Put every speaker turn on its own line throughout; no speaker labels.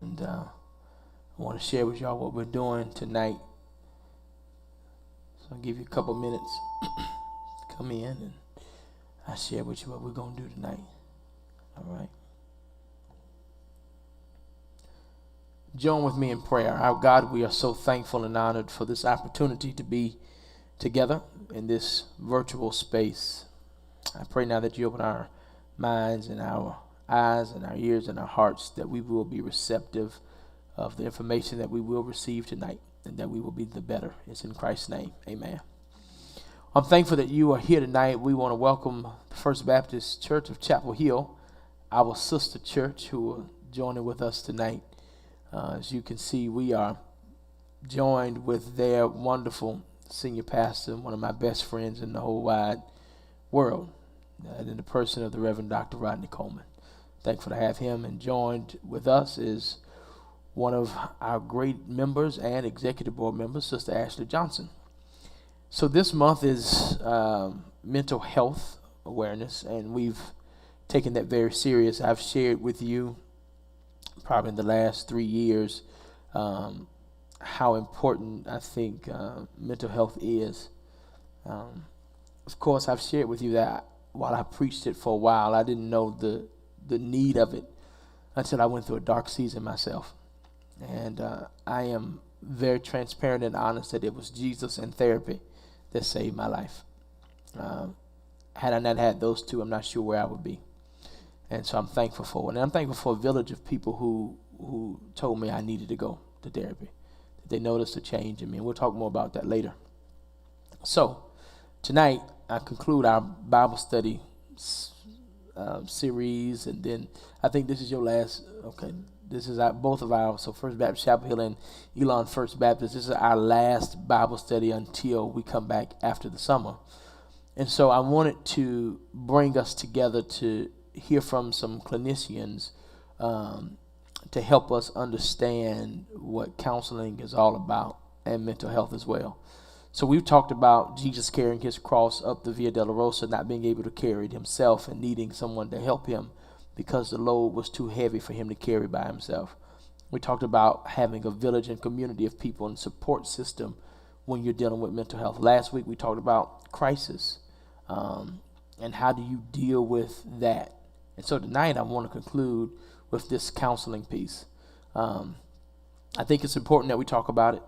And I want to share with y'all what we're doing tonight. So I'll give you a couple minutes to come in and I'll share with you what we're going to do tonight. All right. Join with me in prayer. Our God, we are so thankful and honored for this opportunity to be together in this virtual space. I pray now that you open our minds and our eyes and our ears and our hearts, that we will be receptive of the information that we will receive tonight, and that we will be the better. It's in Christ's name. Amen. I'm thankful that you are here tonight. We want to welcome the First Baptist Church of Chapel Hill, our sister church, who are joining with us tonight. As you can see, we are joined with their wonderful senior pastor, one of my best friends in the whole wide world, in the person of the Reverend Dr. Rodney Coleman. Thankful to have him. And joined with us is one of our great members and executive board members, Sister Ashley Johnson. So this month is mental health awareness, and we've taken that very serious. I've shared with you probably in the last 3 years how important I think mental health is. Of course, I've shared with you that while I preached it for a while, I didn't know the need of it until I went through a dark season myself. And I am very transparent and honest that it was Jesus and therapy that saved my life. Had I not had those two, I'm not sure where I would be. And so I'm thankful for it. And I'm thankful for a village of people who told me I needed to go to therapy. That they noticed a change in me. And we'll talk more about that later. So tonight, I conclude our Bible study series. And then I think this is your last, okay, this is both of our, so First Baptist Chapel Hill and Elon First Baptist, this is our last Bible study until we come back after the summer. And so I wanted to bring us together to hear from some clinicians to help us understand what counseling is all about, and mental health as well. So we've talked about Jesus carrying his cross up the Via Dolorosa, not being able to carry it himself and needing someone to help him because the load was too heavy for him to carry by himself. We talked about having a village and community of people and support system when you're dealing with mental health. Last week we talked about crisis and how do you deal with that. And so tonight I want to conclude with this counseling piece. I think it's important that we talk about it.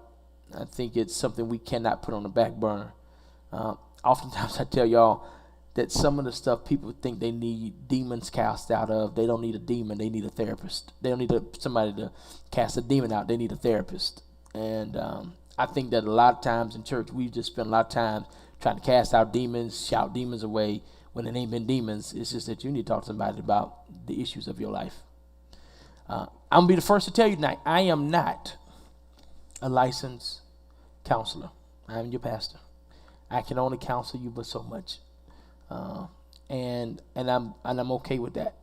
I think it's something we cannot put on the back burner. Oftentimes I tell y'all that some of the stuff people think they need demons cast out of, they don't need a demon, they need a therapist. They don't need somebody to cast a demon out, they need a therapist. And I think that a lot of times in church, we just spend a lot of time trying to cast out demons, shout demons away, when it ain't been demons. It's just that you need to talk to somebody about the issues of your life. I'm going to be the first to tell you tonight, I am not a licensed counselor. I'm your pastor. I can only counsel you but so much. And I'm okay with that.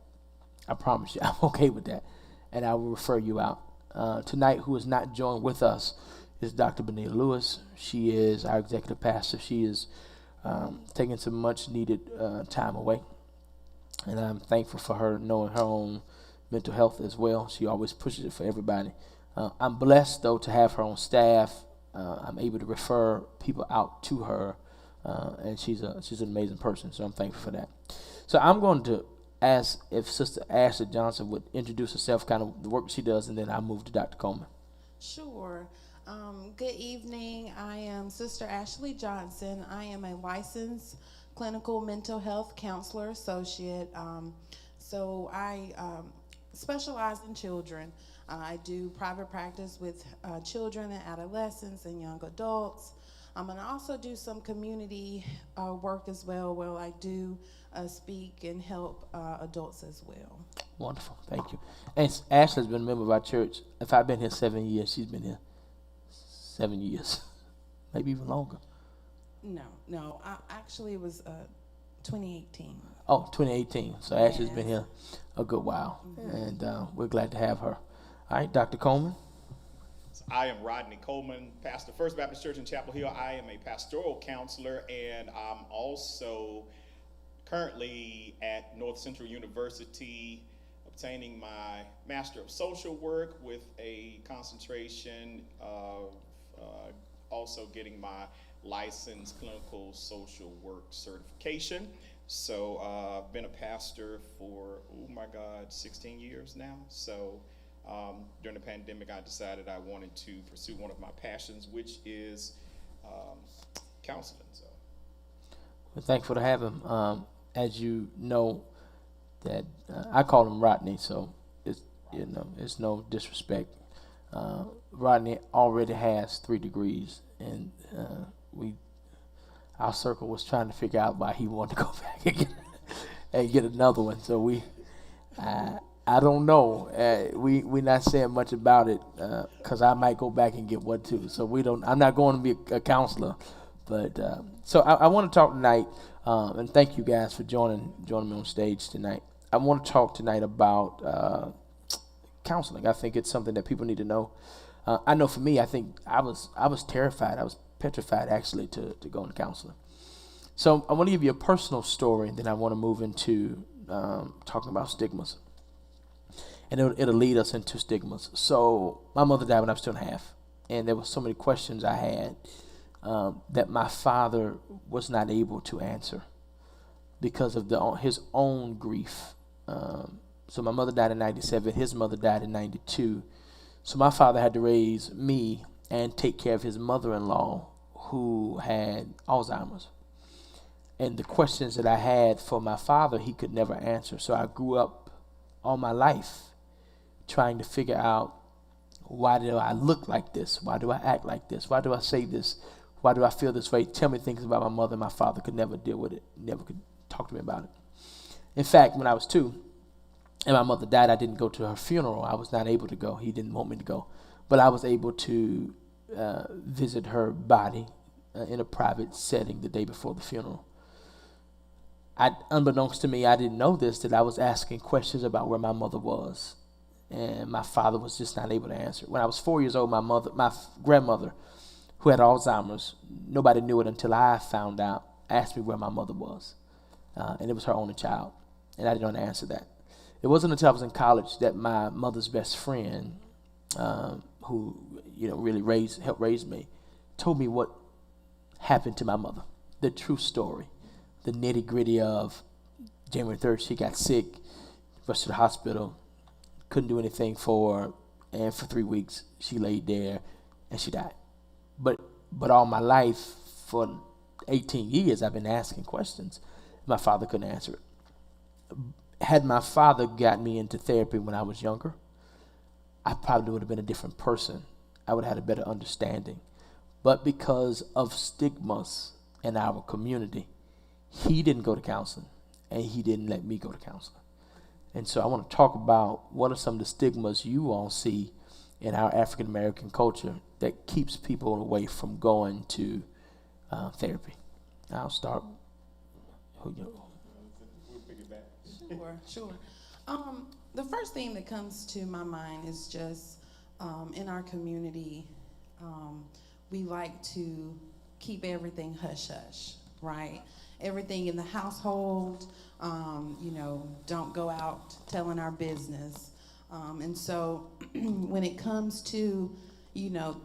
I promise you, I'm okay with that. And I will refer you out. Tonight, who is not joined with us is Dr. Benita Lewis. She is our executive pastor. She is taking some much needed time away. And I'm thankful for her knowing her own mental health as well. She always pushes it for everybody. I'm blessed, though, to have her on staff. I'm able to refer people out to her. And she's an amazing person, so I'm thankful for that. So I'm going to ask if Sister Ashley Johnson would introduce herself, kind of the work she does, and then I'll move to Dr. Coleman.
Sure. Good evening. I am Sister Ashley Johnson. I am a licensed clinical mental health counselor associate. So I specialize in children. I do private practice with children and adolescents and young adults. And I also do some community work as well, where I do speak and help adults as well.
Wonderful. Thank you. And Ashley's been a member of our church. If I've been here 7 years, she's been here 7 years, maybe even longer.
No. Actually, it was 2018.
Oh, 2018. So Ashley's
Yes.
been here a good while, and we're glad to have her. All right, Dr. Coleman.
I am Rodney Coleman, pastor First Baptist Church in Chapel Hill. I am a pastoral counselor, and I'm also currently at North Central University obtaining my Master of Social Work with a concentration of also getting my licensed clinical social work certification. So I've been a pastor for, 16 years now. So during the pandemic, I decided I wanted to pursue one of my passions, which is counseling. So
We're thankful to have him. As you know, that I call him Rodney, so it's no disrespect. Rodney already has 3 degrees, and our circle was trying to figure out why he wanted to go back and get another one. So I don't know. We're not saying much about it because I might go back and get one too. So we don't. I'm not going to be a counselor, but so I want to talk tonight, and thank you guys for joining me on stage tonight. I want to talk tonight about counseling. I think it's something that people need to know. I know for me, I think I was terrified. I was petrified actually to go into counseling. So I want to give you a personal story, and then I want to move into talking about stigmas. And it'll lead us into stigmas. So my mother died when I was 2.5, and there were so many questions I had that my father was not able to answer because of his own grief. So my mother died in 97. His mother died in 92. So my father had to raise me and take care of his mother-in-law who had Alzheimer's. And the questions that I had for my father, he could never answer. So I grew up all my life trying to figure out, why do I look like this? Why do I act like this? Why do I say this? Why do I feel this way? Tell me things about my mother. My father could never deal with it, never could talk to me about it. In fact, when I was 2 and my mother died, I didn't go to her funeral. I was not able to go. He didn't want me to go. But I was able to visit her body in a private setting the day before the funeral. Unbeknownst to me, I didn't know this, that I was asking questions about where my mother was. And my father was just not able to answer. When I was 4 years old, my grandmother, who had Alzheimer's, nobody knew it until I found out, asked me where my mother was. And it was her only child. And I didn't know how to answer that. It wasn't until I was in college that my mother's best friend, who really helped raise me, told me what happened to my mother, the true story, the nitty gritty of January 3rd, she got sick, rushed to the hospital, couldn't do anything for her, and for 3 weeks she laid there and she died. But all my life, for 18 years, I've been asking questions. My father couldn't answer it. Had my father got me into therapy when I was younger, I probably would have been a different person. I would have had a better understanding. But because of stigmas in our community, he didn't go to counseling, and he didn't let me go to counseling. And so I want to talk about what are some of the stigmas you all see in our African American culture that keeps people away from going to therapy. I'll start.
We'll pick it back.
Sure. The first thing that comes to my mind is just in our community, we like to keep everything hush-hush, right? Everything in the household, don't go out telling our business. And so when it comes to,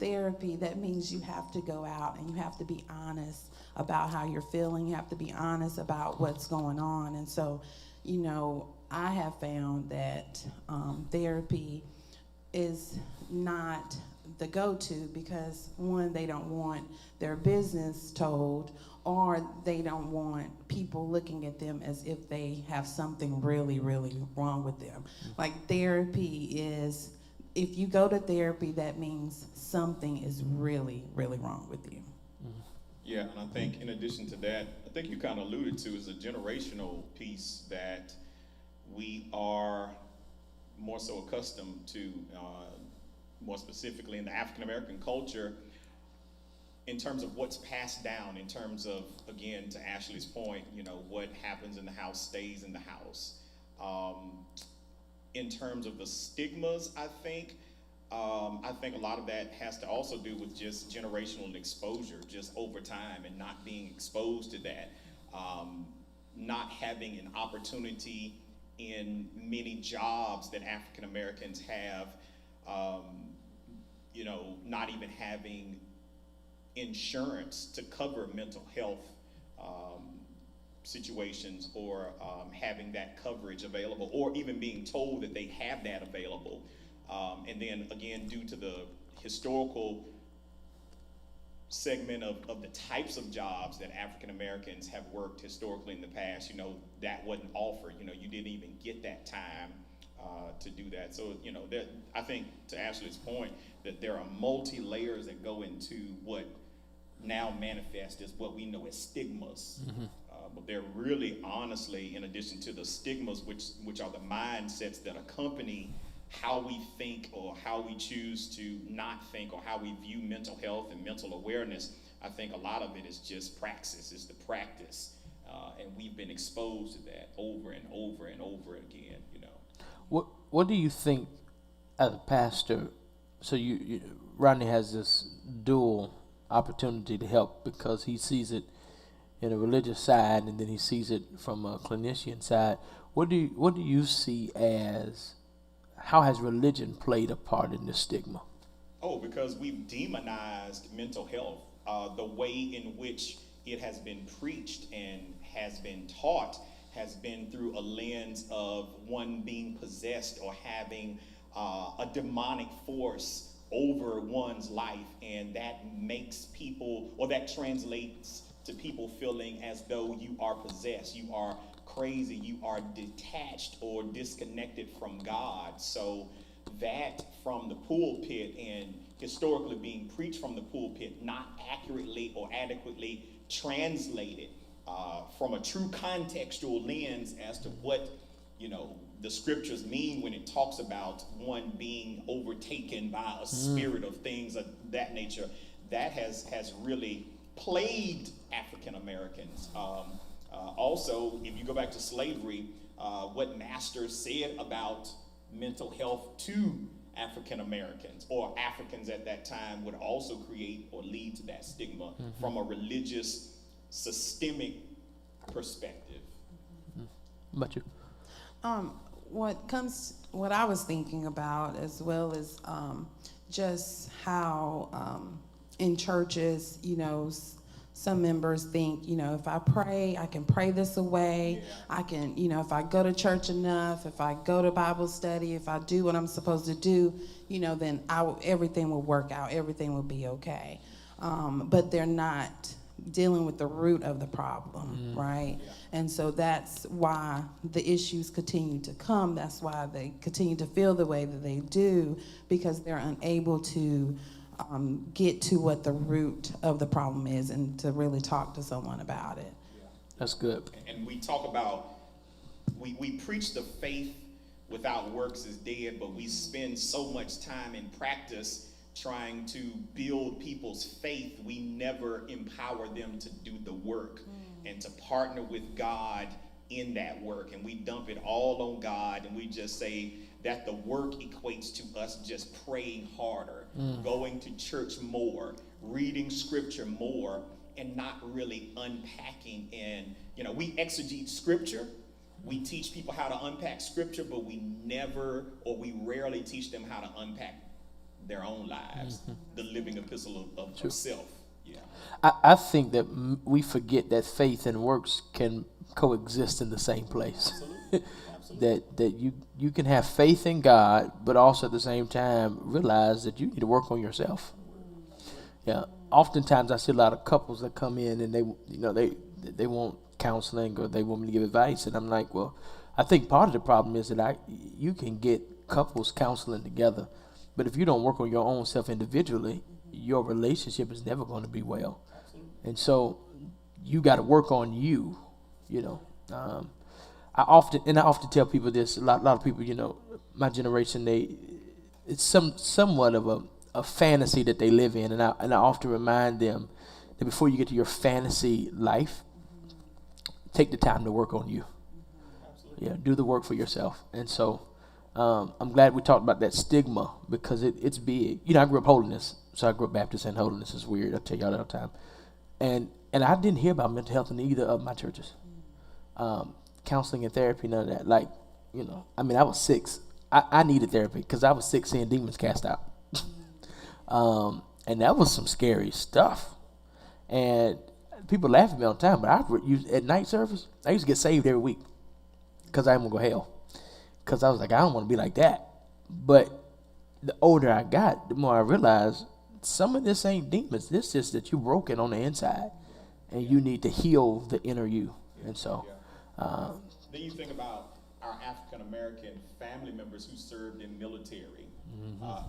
therapy, that means you have to go out and you have to be honest about how you're feeling. You have to be honest about what's going on. And so, I have found that therapy is not the go-to because, one, they don't want their business told, or they don't want people looking at them as if they have something really, really wrong with them. Like, therapy is, if you go to therapy, that means something is really, really wrong with you.
Yeah, and I think in addition to that, I think you kind of alluded to is a generational piece that we are more so accustomed to, more specifically in the African American culture, in terms of what's passed down, in terms of, again, to Ashley's point, what happens in the house stays in the house. In terms of the stigmas, I think a lot of that has to also do with just generational exposure, just over time, and not being exposed to that, not having an opportunity in many jobs that African Americans have, not even having insurance to cover mental health situations, or having that coverage available, or even being told that they have that available. And then again, due to the historical segment of the types of jobs that African Americans have worked historically in the past, that wasn't offered. You didn't even get that time to do that. So, I think, to Ashley's point, that there are multi-layers that go into what now manifest as what we know as stigmas. Mm-hmm. But they're really, honestly, in addition to the stigmas, which are the mindsets that accompany how we think, or how we choose to not think, or how we view mental health and mental awareness, I think a lot of it is just praxis. It's the practice. And we've been exposed to that over and over and over again,
What do you think, as a pastor, so Rodney has this dual opportunity to help, because he sees it in a religious side, and then he sees it from a clinician side. What do you see as, how has religion played a part in this stigma?
Oh, because we've demonized mental health. The way in which it has been preached and has been taught has been through a lens of one being possessed, or having a demonic force over one's life, and that makes people, or that translates to people feeling as though you are possessed, you are crazy, you are detached or disconnected from God. So that from the pulpit, and historically being preached from the pulpit, not accurately or adequately translated from a true contextual lens as to what the scriptures mean when it talks about one being overtaken by a spirit of things of that nature. That has really plagued African Americans. Also, if you go back to slavery, what masters said about mental health to African Americans, or Africans at that time, would also create or lead to that stigma from a religious, systemic perspective.
What about you?
What I was thinking about, as well as just how in churches, some members think, if I pray, I can pray this away. Yeah. I can, if I go to church enough, if I go to Bible study, if I do what I'm supposed to do, then everything will work out. Everything will be okay. But they're not dealing with the root of the problem, right? Yeah. And so that's why the issues continue to come. That's why they continue to feel the way that they do, because they're unable to get to what the root of the problem is, and to really talk to someone about it.
Yeah.
That's good.
And we talk about, we preach the faith without works is dead, but we spend so much time in practice trying to build people's faith, we never empower them to do the work and to partner with God in that work. And we dump it all on God, and we just say that the work equates to us just praying harder, going to church more, reading scripture more, and not really unpacking. And, we exegete scripture. We teach people how to unpack scripture, but we rarely teach them how to unpack their own lives, the living epistle of self. Yeah.
I think that we forget that faith and works can coexist in the same place. Absolutely. that you can have faith in God, but also at the same time realize that you need to work on yourself. Yeah. Oftentimes I see a lot of couples that come in and they want counseling, or they want me to give advice, and I'm like, well, I think part of the problem is that you can get couples counseling together, but if you don't work on your own self individually, your relationship is never going to be well. Absolutely. And so you got to work on you. I often tell people this. A lot of people, my generation, it's somewhat of a fantasy that they live in, and I often remind them that before you get to your fantasy life, take the time to work on you. Absolutely. Yeah, do the work for yourself. And so I'm glad we talked about that stigma, because it's big. I grew up holiness, so I grew up Baptist, and holiness is weird. I tell y'all that all the time. And I didn't hear about mental health in either of my churches. Counseling and therapy, none of that. Like, I mean, I was 6. I needed therapy because I was 6 seeing demons cast out. And that was some scary stuff. And people laugh at me all the time, but at night service, I used to get saved every week because I didn't want to go hell. Because I was like, I don't want to be like that. But the older I got, the more I realized some of this ain't demons. This is just that you're broken on the inside, and you need to heal the inner you. And so,
then you think about our African American family members who served in military,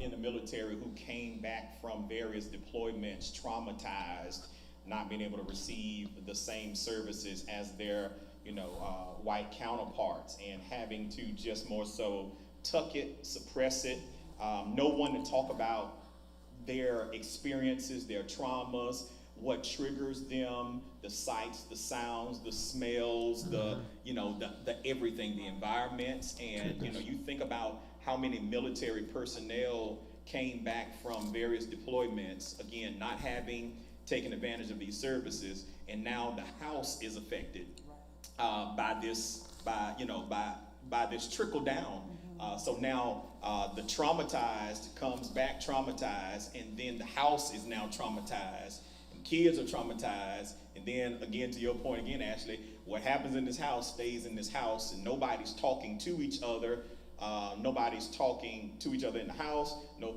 in the military, who came back from various deployments, traumatized, not being able to receive the same services as their white counterparts, and having to just more so tuck it, suppress it, no one to talk about their experiences, their traumas, what triggers them, the sights, the sounds, the smells, the everything, the environments. And you think about how many military personnel came back from various deployments, again, not having taken advantage of these services, and now the house is affected by this trickle down. So now the traumatized comes back traumatized, and then the house is now traumatized, and kids are traumatized, and then again, to your point again, Ashley, what happens in this house stays in this house, and nobody's talking to each other. Nobody's talking to each other in the house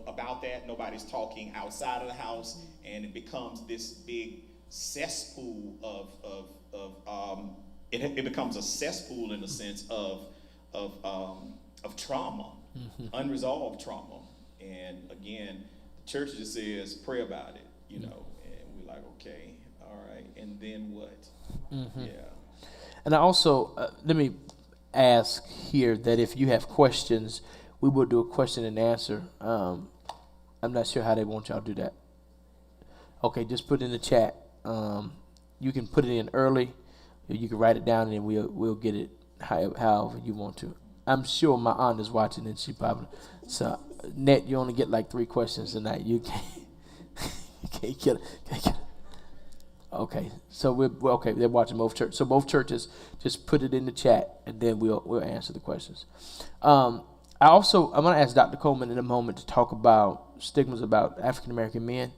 about that. Nobody's talking outside of the house, and it becomes this big cesspool it becomes a cesspool in the sense of trauma, unresolved trauma. And again, the church just says, pray about it, and we're like, okay, all right, and then what? Yeah.
And I also, let me ask here that if you have questions, we will do a question and answer. I'm not sure how they want y'all to do that. Okay, just put it in the chat. You can put it in early. You can write it down, and we'll get it however you want to. I'm sure my aunt is watching, and she probably. So, Net, you only get like 3 questions tonight. You can't get it. Okay, so we're okay. They're watching both churches. So both churches, just put it in the chat, and then we'll answer the questions. I'm going to ask Dr. Coleman in a moment to talk about stigmas about African American men,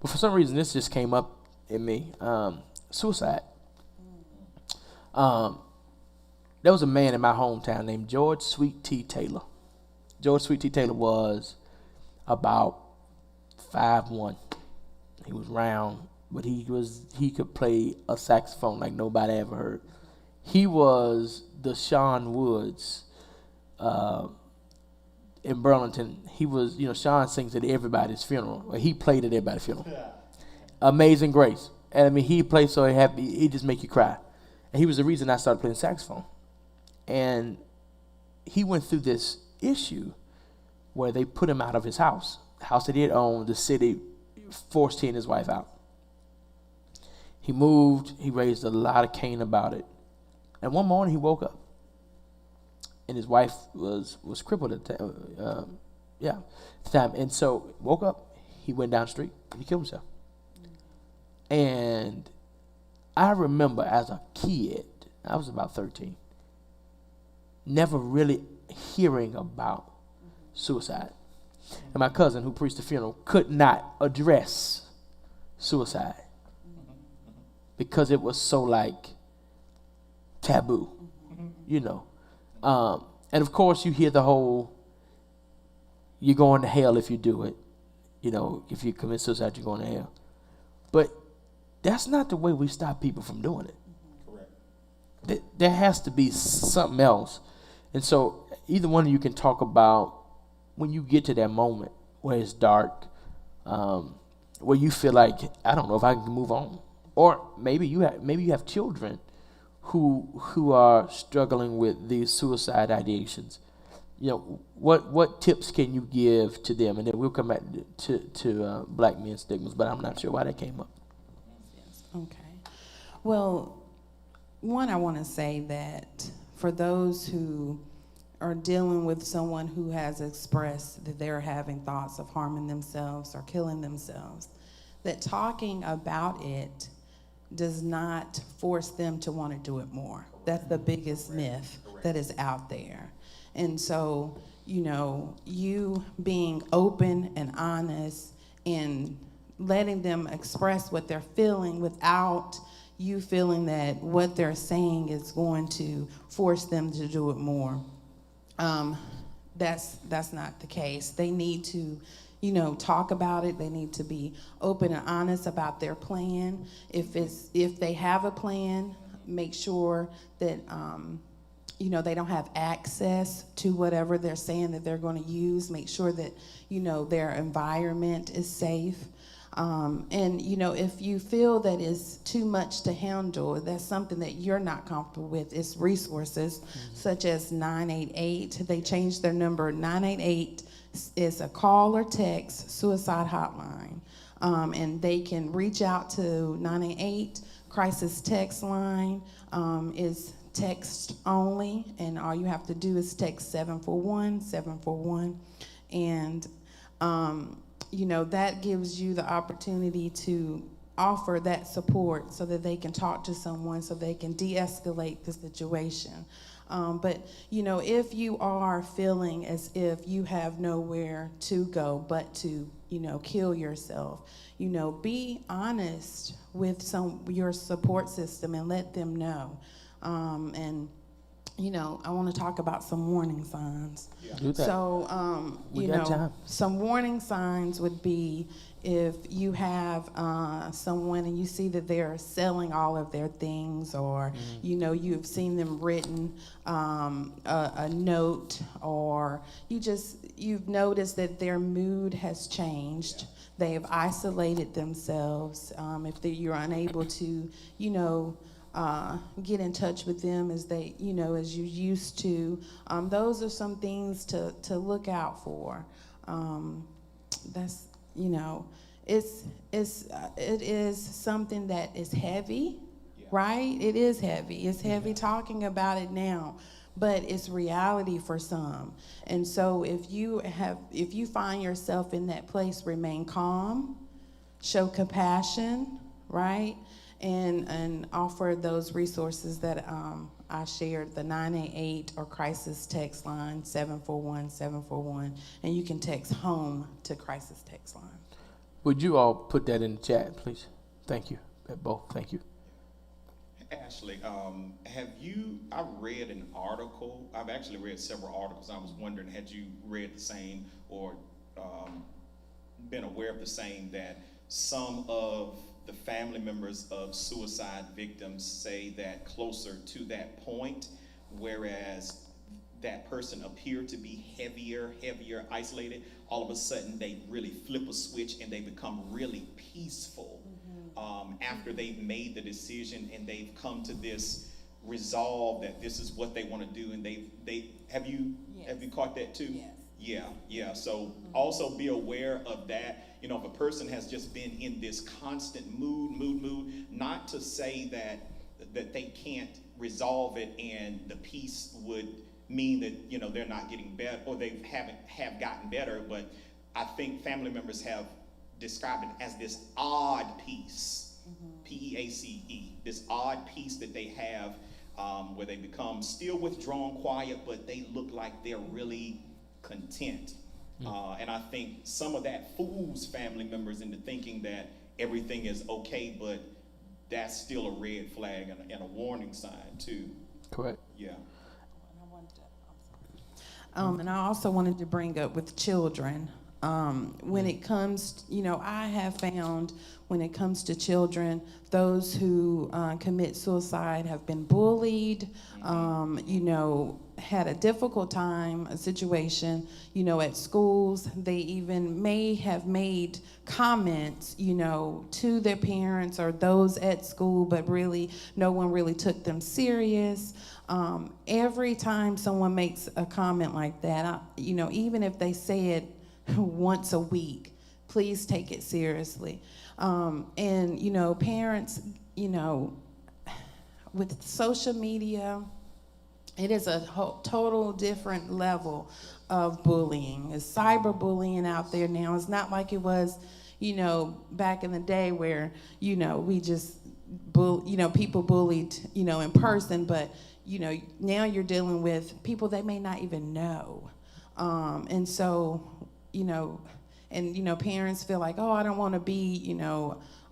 but for some reason this just came up in me. Suicide. There was a man in my hometown named George Sweet T. Taylor. George Sweet T. Taylor was about 5'1". He was round, but he could play a saxophone like nobody ever heard. He was the Sean Woods in Burlington. He was, Sean sings at everybody's funeral. He played at everybody's funeral. Amazing Grace. And I mean, he played so happy, he just make you cry. And he was the reason I started playing saxophone. And he went through this issue where they put him out of his house. The house that he had owned, the city forced he and his wife out. He moved, he raised a lot of Cain about it. And one morning he woke up. And his wife was crippled at the time. And so woke up, he went down the street, and he killed himself. And I remember as a kid, I was about 13, never really hearing about suicide. And my cousin, who preached the funeral, could not address suicide because it was so taboo, and of course you hear the whole, you're going to hell if you do it. If you commit suicide, you're going to hell. But that's not the way we stop people from doing it.
Correct.
There has to be something else. And so either one of you can talk about when you get to that moment where it's dark, where you feel like, I don't know if I can move on. Or maybe you have children who are struggling with these suicide ideations. What tips can you give to them? And then we'll come back to black men stigmas, but I'm not sure why that came up.
Okay. Well, one, I want to say that for those who are dealing with someone who has expressed that they're having thoughts of harming themselves or killing themselves, that talking about it does not force them to want to do it more. That's the biggest myth that is out there. And so, you being open and honest and letting them express what they're feeling without you feeling that what they're saying is going to force them to do it more. That's not the case. They need to, talk about it. They need to be open and honest about their plan. If they have a plan, make sure that they don't have access to whatever they're saying that they're going to use. Make sure that their environment is safe. And if you feel that it's too much to handle, that's something that you're not comfortable with, it's resources such as 988. They changed their number. 988 is a call or text suicide hotline. And they can reach out to 988. Crisis text line is text only, and all you have to do is text 741-741. And that gives you the opportunity to offer that support so that they can talk to someone, so they can de-escalate the situation. But if you are feeling as if you have nowhere to go but to, kill yourself, be honest with your support system and let them know. And I want to talk about some warning signs.
Yeah.
Do that.
So, some warning signs would be if you have someone and you see that they're selling all of their things, or, you've seen them written a note, or you've noticed that their mood has changed. Yeah. They have isolated themselves. If you're unable to, get in touch with them as you used to. Those are some things to look out for. That's, it is something that is heavy, right? It is heavy. It's heavy talking about it now, but it's reality for some. And so if you find yourself in that place, remain calm, show compassion, right? And offer those resources that I shared, the 988 or crisis text line, 741-741, and you can text HOME to crisis text line.
Would you all put that in the chat, please? Thank you, both. Thank you.
Ashley, I read an article. I've actually read several articles. I was wondering, had you read the same or been aware of the same, that some of the family members of suicide victims say that closer to that point, whereas that person appeared to be heavier, isolated, all of a sudden they really flip a switch and they become really peaceful after they've made the decision and they've come to this resolve that this is what they want to do. And have you caught that too? Yes. Yeah. So also be aware of that. If a person has just been in this constant mood, not to say that they can't resolve it and the peace would mean that, they're not getting better or they have gotten better, but I think family members have described it as this odd peace, P-E-A-C-E, this odd peace that they have where they become still withdrawn, quiet, but they look like they're really content. And I think some of that fools family members into thinking that everything is okay, but that's still a red flag and a warning sign too.
Correct.
Yeah.
And I also wanted to bring up with children, when it comes, I have found when it comes to children, those who commit suicide have been bullied, had a difficult time, a situation, at schools. They even may have made comments, to their parents or those at school, but really no one really took them serious. Every time someone makes a comment like that, even if they say it once a week, please take it seriously. And, parents, with social media, it is a total different level of bullying. It's cyberbullying out there now. It's not like it was, back in the day where, we just, people bullied, in person, but, now you're dealing with people they may not even know. And so, parents feel like, oh, I don't want to be,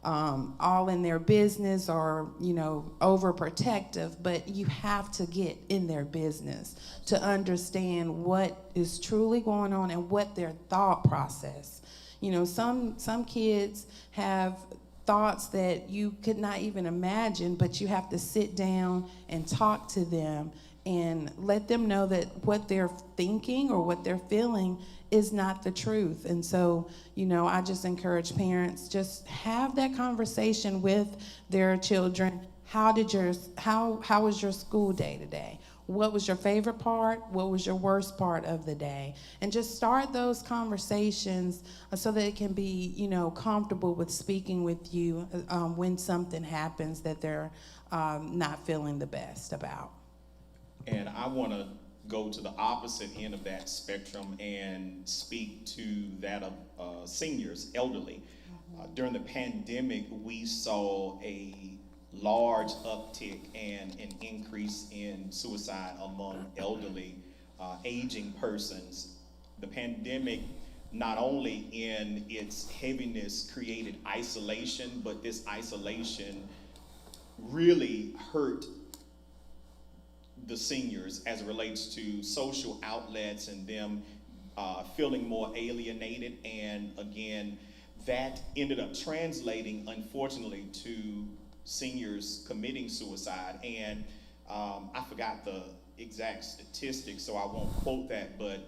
all in their business or, overprotective, but you have to get in their business to understand what is truly going on and what their thought process. Some kids have thoughts that you could not even imagine, but you have to sit down and talk to them and let them know that what they're thinking or what they're feeling is not the truth. And so, I just encourage parents, just have that conversation with their children. How was your school day today? What was your favorite part? What was your worst part of the day? And just start those conversations so that it can be, comfortable with speaking with you when something happens that they're not feeling the best about.
And I want to go to the opposite end of that spectrum and speak to that of seniors, elderly. During the pandemic, we saw a large uptick and an increase in suicide among elderly, aging persons. The pandemic, not only in its heaviness, created isolation, but this isolation really hurt the seniors as it relates to social outlets and them feeling more alienated. And again, that ended up translating, unfortunately, to seniors committing suicide. And I forgot the exact statistics, so I won't quote that, but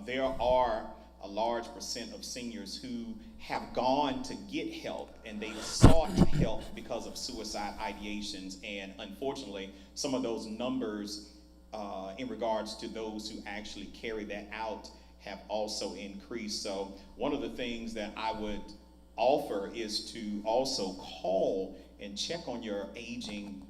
there are a large percent of seniors who have gone to get help and they've sought help because of suicide ideations. And unfortunately, some of those numbers in regards to those who actually carry that out have also increased. So one of the things that I would offer is to also call and check on your aging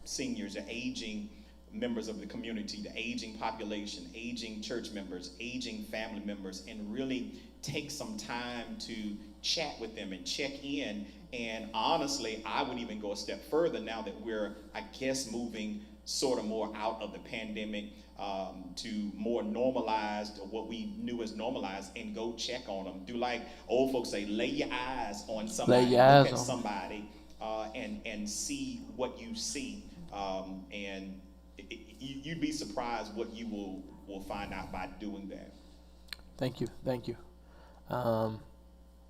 seniors, your aging members of the community, the aging population, aging church members, aging family members, and really take some time to chat with them and check in. And honestly, I would even go a step further now that we're, I guess, moving sort of more out of the pandemic to more normalized, or what we knew as normalized, and go check on them. Do like old folks say, lay your eyes on somebody, look at somebody, and see what you see. And you'd be surprised what you will find out by doing that.
Thank you.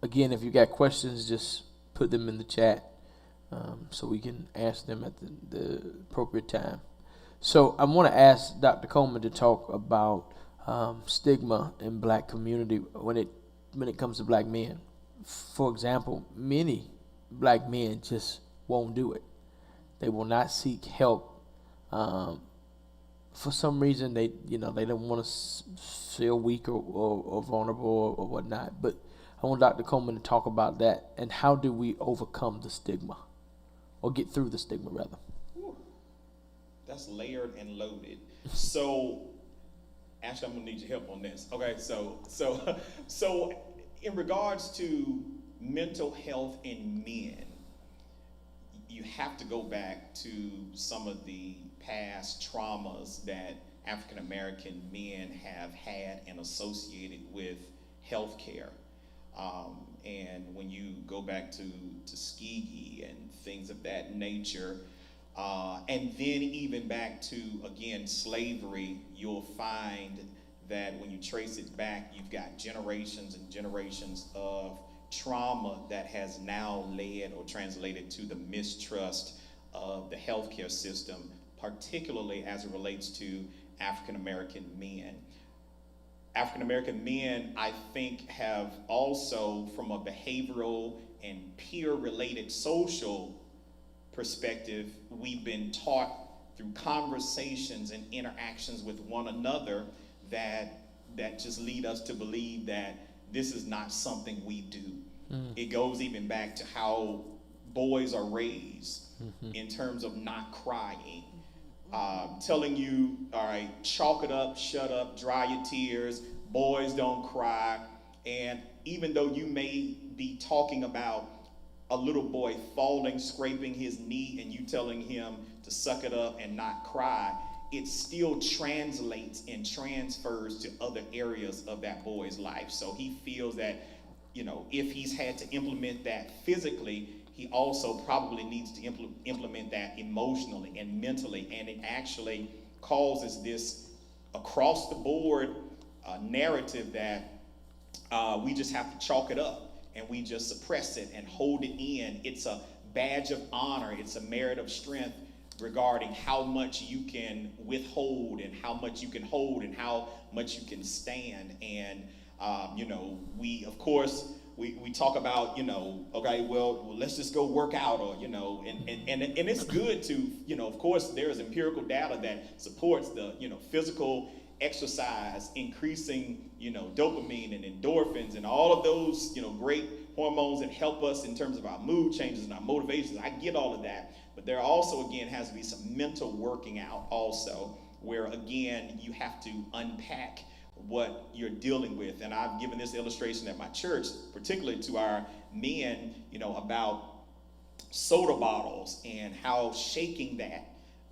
Again, if you got questions, just put them in the chat so we can answer them at the appropriate time. So I want to ask Dr. Coleman to talk about stigma in black community when it comes to black men. For example, many black men just won't do it. They will not seek help. For some reason, they don't want to feel weak or vulnerable or whatnot. But I want Dr. Coleman to talk about that and how do we overcome the stigma, or get through the stigma rather.
Ooh, that's layered and loaded. So, Ashley, I'm gonna need your help on this. Okay, so in regards to mental health in men, you have to go back to some of the past traumas that African American men have had and associated with healthcare. And when you go back to Tuskegee and things of that nature, and then even back to, again, slavery, you'll find that when you trace it back, you've got generations and generations of trauma that has now led or translated to the mistrust of the healthcare system, particularly as it relates to African American men. African American men, I think, have also, from a behavioral and peer-related social perspective, we've been taught through conversations and interactions with one another that just lead us to believe that this is not something we do. It goes even back to how boys are raised in terms of not crying. Telling you, all right, chalk it up, shut up, dry your tears, boys don't cry. And even though you may be talking about a little boy falling, scraping his knee, and you telling him to suck it up and not cry, it still translates and transfers to other areas of that boy's life. So he feels that, if he's had to implement that physically, he also probably needs to implement that emotionally and mentally. And it actually causes this across the board narrative that we just have to chalk it up and we just suppress it and hold it in. It's a badge of honor. It's a merit of strength regarding how much you can withhold and how much you can hold and how much you can stand. And, we, of course, we talk about, okay, well, let's just go work out, or, and it's good to, of course, there is empirical data that supports the, physical exercise, increasing, dopamine and endorphins and all of those, great hormones that help us in terms of our mood changes and our motivations. I get all of that. But there also, again, has to be some mental working out also, where, again, you have to unpack what you're dealing with. And I've given this illustration at my church, particularly to our men, about soda bottles and how shaking that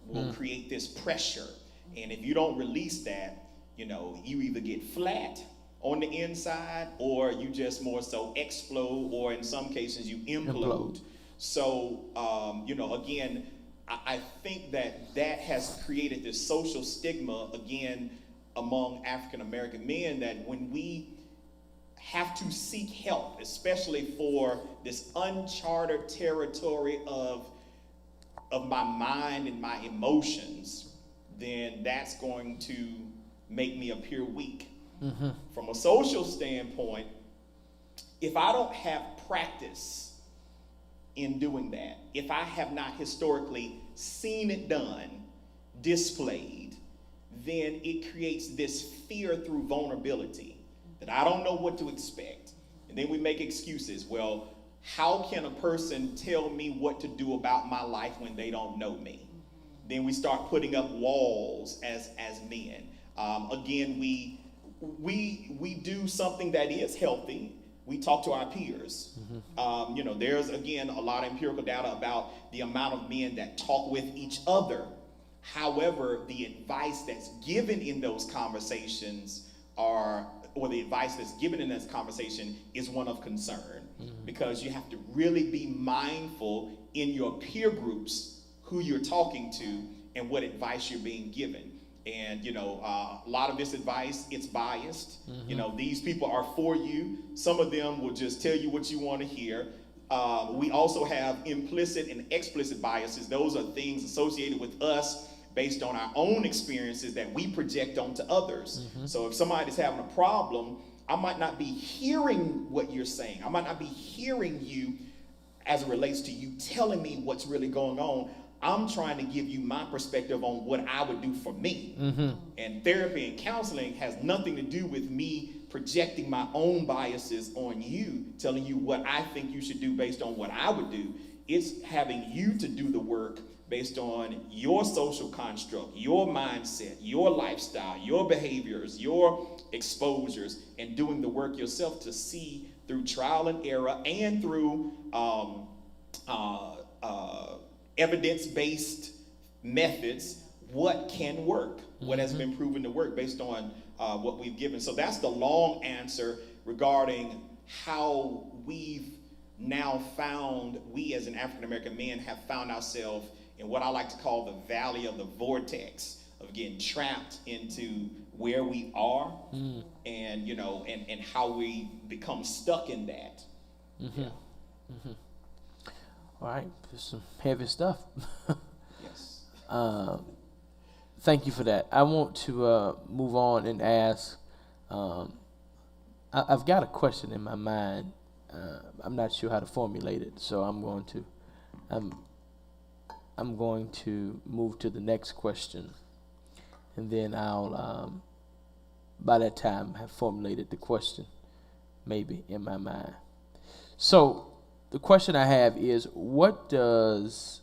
will create this pressure. And if you don't release that, you either get flat on the inside, or you just more so explode, or in some cases you implode. So, again, I think that has created this social stigma, again, among African American men, that when we have to seek help, especially for this uncharted territory of my mind and my emotions, then that's going to make me appear weak. Mm-hmm. From a social standpoint, if I don't have practice in doing that, if I have not historically seen it done, displayed, then it creates this fear through vulnerability that I don't know what to expect. And then we make excuses. Well, how can a person tell me what to do about my life when they don't know me? Then we start putting up walls as men. Again, we do something that is healthy. We talk to our peers. Mm-hmm. There's, again, a lot of empirical data about the amount of men that talk with each other. However, the advice that's given in those conversations or the advice that's given in this conversation is one of concern, because you have to really be mindful in your peer groups who you're talking to and what advice you're being given. And, a lot of this advice, it's biased. Mm-hmm. These people are for you. Some of them will just tell you what you want to hear. We also have implicit and explicit biases. Those are things associated with us based on our own experiences that we project onto others. Mm-hmm. So if somebody's having a problem, I might not be hearing what you're saying. I might not be hearing you as it relates to you telling me what's really going on. I'm trying to give you my perspective on what I would do for me. Mm-hmm. And therapy and counseling has nothing to do with me projecting my own biases on you, telling you what I think you should do based on what I would do. It's having you to do the work based on your social construct, your mindset, your lifestyle, your behaviors, your exposures, and doing the work yourself to see through trial and error and through evidence-based methods what can work, what has been proven to work based on what we've given. So that's the long answer regarding how we've now found, we as an African American men have found ourselves in what I like to call the valley of the vortex of getting trapped into where we are, and and how we become stuck in that. Mm-hmm. Yeah.
Mm-hmm. All right, there's some heavy stuff.
Yes.
Thank you for that. I want to move on and ask. I've got a question in my mind. I'm not sure how to formulate it, so I'm going to move to the next question, and then I'll by that time have formulated the question maybe in my mind. So the question I have is, what does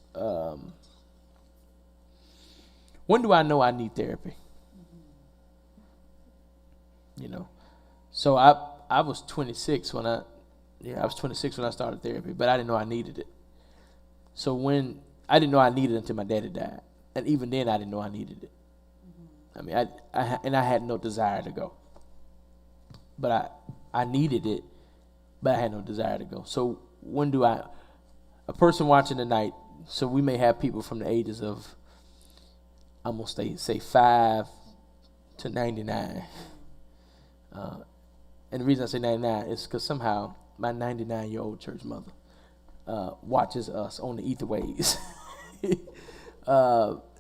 when do I know I need therapy? So I was 26 when I I was 26 when I started therapy, but I didn't know I needed it. So I didn't know I needed it until my daddy died, and even then I didn't know I needed it. I mean, I had no desire to go, but I needed it, but I had no desire to go. So a person watching tonight, so we may have people from the ages of, I'm going to say 5 to 99. And the reason I say 99 is because somehow my 99-year-old church mother watches us on the ether waves.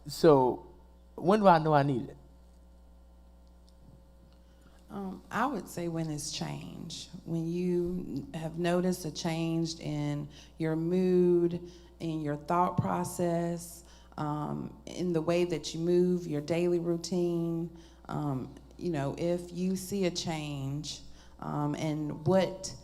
So when do I know I need it?
I would say when it's changed, when you have noticed a change in your mood, in your thought process, in the way that you move, your daily routine. If you see a change, and what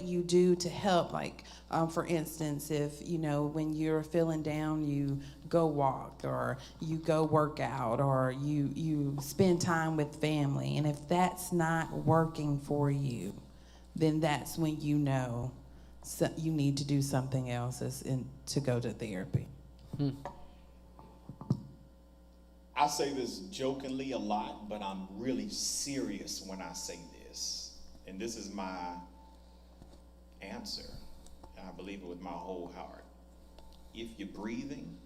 you do to help, like for instance, if when you're feeling down, you go walk, or you go work out, or you spend time with family, and if that's not working for you, then that's when you need to do something else, to go to therapy.
I say this jokingly a lot, but I'm really serious when I say this. And this is my answer, and I believe it with my whole heart. If you're breathing,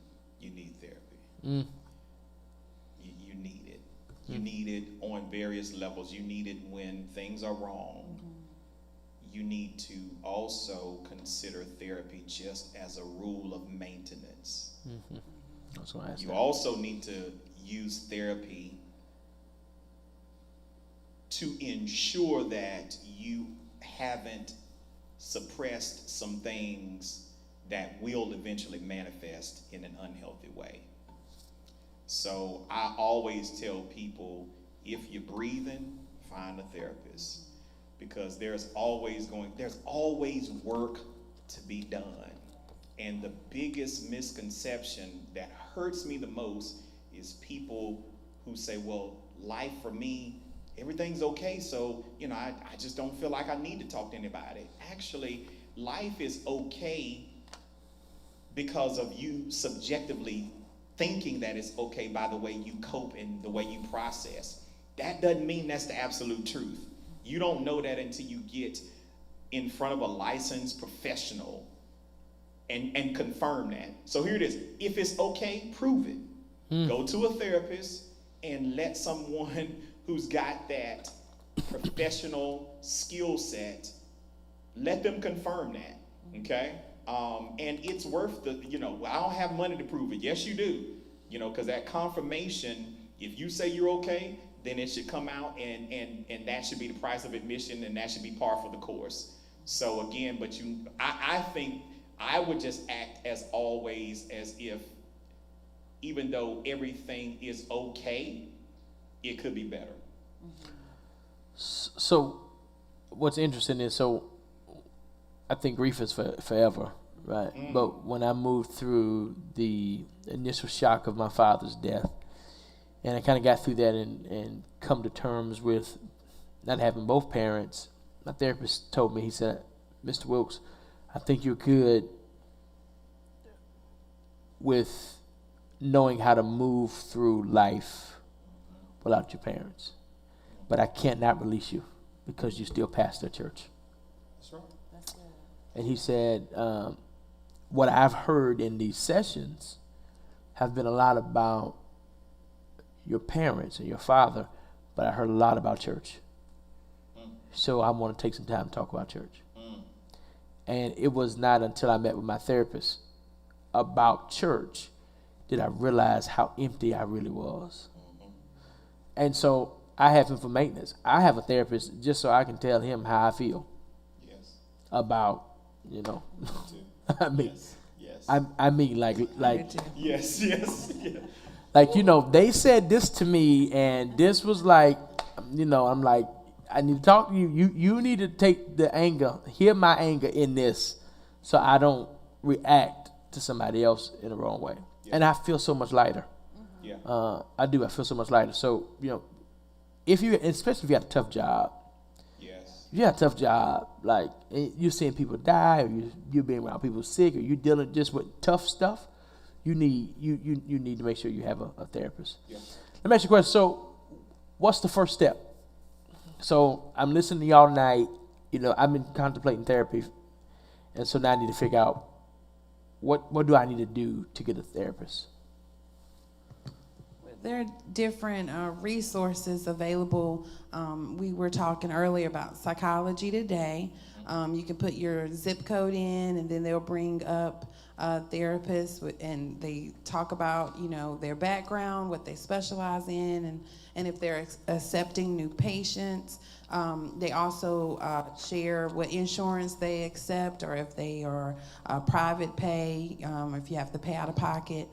you need therapy. You need it. You need it on various levels. You need it when things are wrong. You need to also consider therapy just as a rule of maintenance. You also need to use therapy to ensure that you haven't suppressed some things that will eventually manifest in an unhealthy way. So I always tell people, if you're breathing, find a therapist, because there's always work to be done. And the biggest misconception that hurts me the most is people who say, well, life for me, everything's okay, so I just don't feel like I need to talk to anybody. Actually, life is okay because of you subjectively thinking that it's okay by the way you cope and the way you process. That doesn't mean that's the absolute truth. You don't know that until you get in front of a licensed professional and confirm that. So here it is. If it's okay, prove it. Go to a therapist and let someone who's got that professional skill set, let them confirm that, okay? And it's worth I don't have money to prove it. Yes, you do, because that confirmation, if you say you're okay, then it should come out, and that should be the price of admission, and that should be par for the course. So again, I think I would just act as always as if, even though everything is okay, it could be better.
So what's interesting is, I think grief is forever, right? But when I moved through the initial shock of my father's death, and I kind of got through that and come to terms with not having both parents, my therapist told me, he said, Mr. Wilkes, I think you're good with knowing how to move through life without your parents. But I can't not release you because you still pastor a church.
That's right.
That's good.
And he said, what I've heard in these sessions have been a lot about your parents and your father, but I heard a lot about church. So I want to take some time to talk about church. And it was not until I met with my therapist about church did I realize how empty I really was. And so I have him for maintenance. I have a therapist just so I can tell him how I feel.
Yes.
About, I mean,
yes.
I mean, like,
yes.
like, they said this to me, and this was like, I'm like, I need to talk to you. You need to take the anger, hear my anger in this, so I don't react to somebody else in the wrong way. Yeah. And I feel so much lighter. Yeah. I do. I feel so much lighter. So, especially if you had a tough job.
Yes.
you have a tough job, like you're seeing people die, or you're being around people sick, or you're dealing just with tough stuff, you need to make sure you have a therapist.
Yeah.
Let me ask you a question. So, what's the first step? So I'm listening to y'all tonight. I've been contemplating therapy, and so now I need to figure out what do I need to do to get a therapist.
There are different resources available. We were talking earlier about Psychology Today. You can put your zip code in, and then they'll bring up therapists, and they talk about their background, what they specialize in, and if they're accepting new patients. They also share what insurance they accept, or if they are private pay, if you have to pay out of pocket.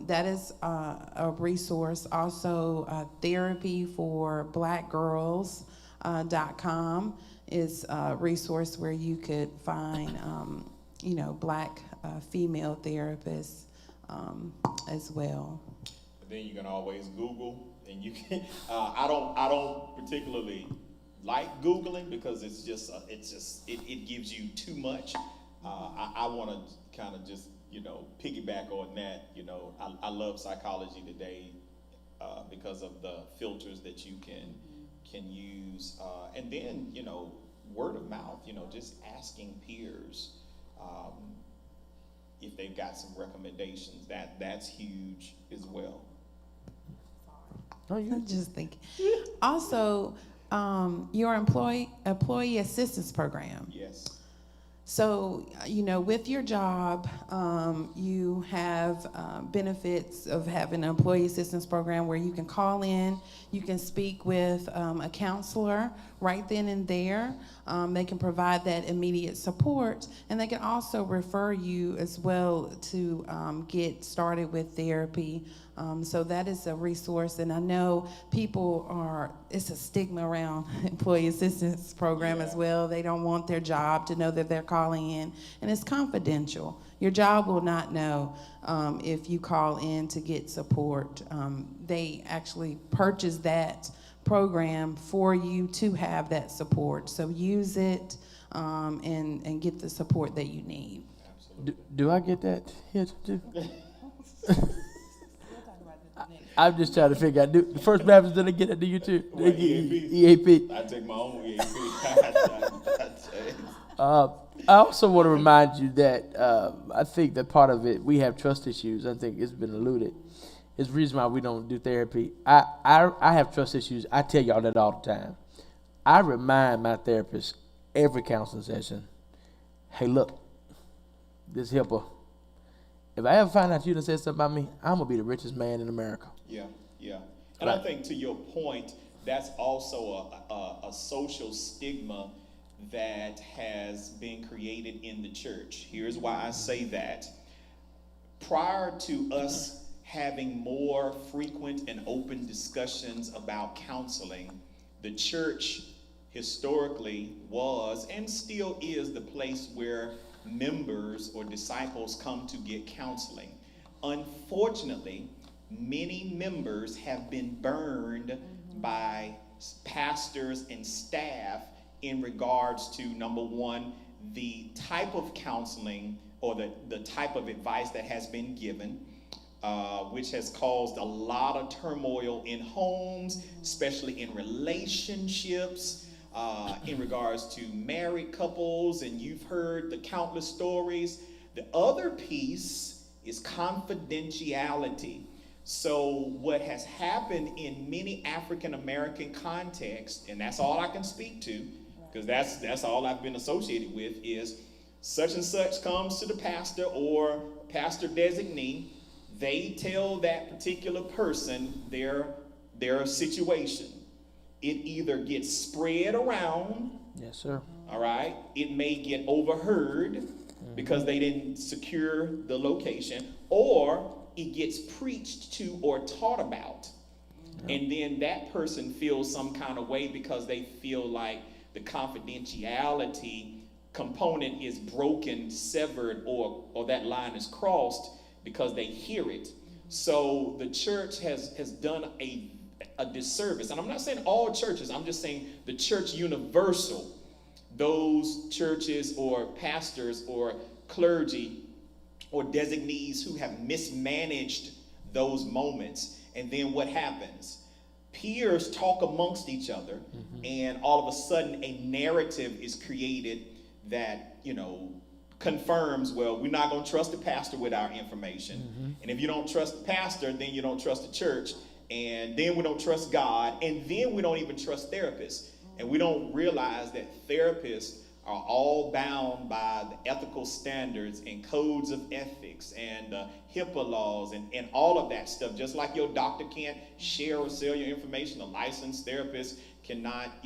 That is a resource. Also, therapy for blackgirls.com is a resource where you could find, black female therapists as well.
But then you can always Google, and you can. I don't particularly like Googling because it gives you too much. I want to kind of just piggyback on that. I love Psychology Today because of the filters that you can use, and then word of mouth. Just asking peers if they've got some recommendations. That's huge as well.
I'm just thinking. Also, your employee assistance program.
Yes.
So, with your job, you have benefits of having an employee assistance program where you can call in, you can speak with a counselor right then and there. They can provide that immediate support, and they can also refer you as well to get started with therapy. So that is a resource, and I know it's a stigma around employee assistance program as well. They don't want their job to know that they're calling in, and it's confidential. Your job will not know if you call in to get support. They actually purchase that program for you to have that support. So use it and get the support that you need.
Do I get that here too? I'm just trying to figure out. The First Baptist didn't get it. Do you too?
What,
EAP.
I take my own EAP.
I also want to remind you that I think that part of it, we have trust issues. I think it's been alluded. It's the reason why we don't do therapy. I have trust issues. I tell y'all that all the time. I remind my therapist every counseling session, hey, look, this HIPAA. If I ever find out you done said something about me, I'm going to be the richest man in America.
Yeah. And I think to your point, that's also a social stigma that has been created in the church. Here's why I say that. Prior to us having more frequent and open discussions about counseling, the church historically was and still is the place where members or disciples come to get counseling. Unfortunately, many members have been burned by pastors and staff in regards to, number one, the type of counseling or the type of advice that has been given, which has caused a lot of turmoil in homes, especially in relationships, in regards to married couples, and you've heard the countless stories. The other piece is confidentiality. So what has happened in many African American contexts, and that's all I can speak to, because that's all I've been associated with, is such and such comes to the pastor or pastor designee. They tell that particular person their situation. It either gets spread around.
Yes, sir.
All right. It may get overheard because they didn't secure the location, or it gets preached to or taught about. And then that person feels some kind of way because they feel like the confidentiality component is broken, severed, or that line is crossed because they hear it. So the church has done a a disservice. And I'm not saying all churches, I'm just saying the church universal, those churches or pastors or clergy or designees who have mismanaged those moments. And then what happens? Peers talk amongst each other, and all of a sudden a narrative is created that, confirms, well, we're not going to trust the pastor with our information. And if you don't trust the pastor, then you don't trust the church, and then we don't trust God, and then we don't even trust therapists. And we don't realize that therapists are all bound by the ethical standards and codes of ethics and HIPAA laws and all of that stuff. Just like your doctor can't share or sell your information, a licensed therapist cannot,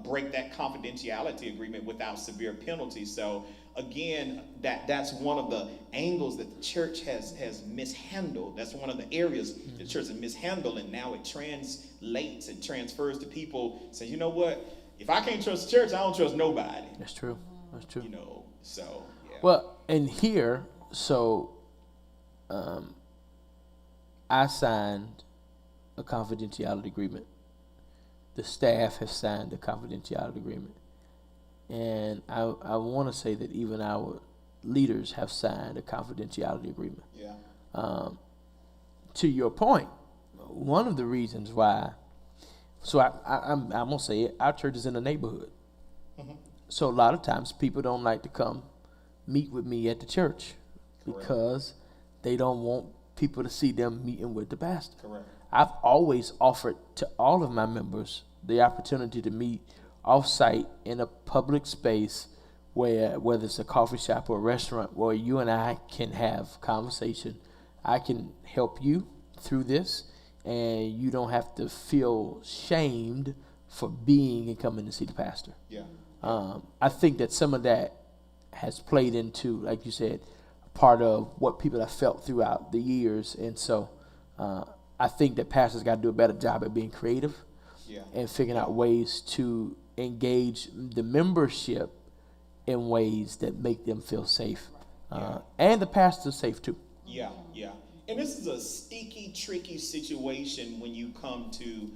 break that confidentiality agreement without severe penalties. So again, that's one of the angles that the church has mishandled. That's one of the areas the church has mishandled, and now it translates and transfers to people saying, you know what? If I can't trust the church, I don't trust nobody.
That's true. That's true.
So, yeah.
Well, and here, I signed a confidentiality agreement. The staff has signed a confidentiality agreement. And I want to say that even our leaders have signed a confidentiality agreement.
Yeah.
To your point, one of the reasons why, I'm going to say it, our church is in a neighborhood. So a lot of times people don't like to come meet with me at the church. Correct. Because they don't want people to see them meeting with the pastor.
Correct.
I've always offered to all of my members the opportunity to meet off-site in a public space whether it's a coffee shop or a restaurant where you and I can have conversation. I can help you through this, and you don't have to feel shamed for being and coming to see the pastor.
Yeah.
I think that some of that has played into, like you said, part of what people have felt throughout the years. And so I think that pastors got to do a better job at being creative and figuring out ways to engage the membership in ways that make them feel safe. And the pastor safe too.
Yeah. And this is a sticky, tricky situation when you come to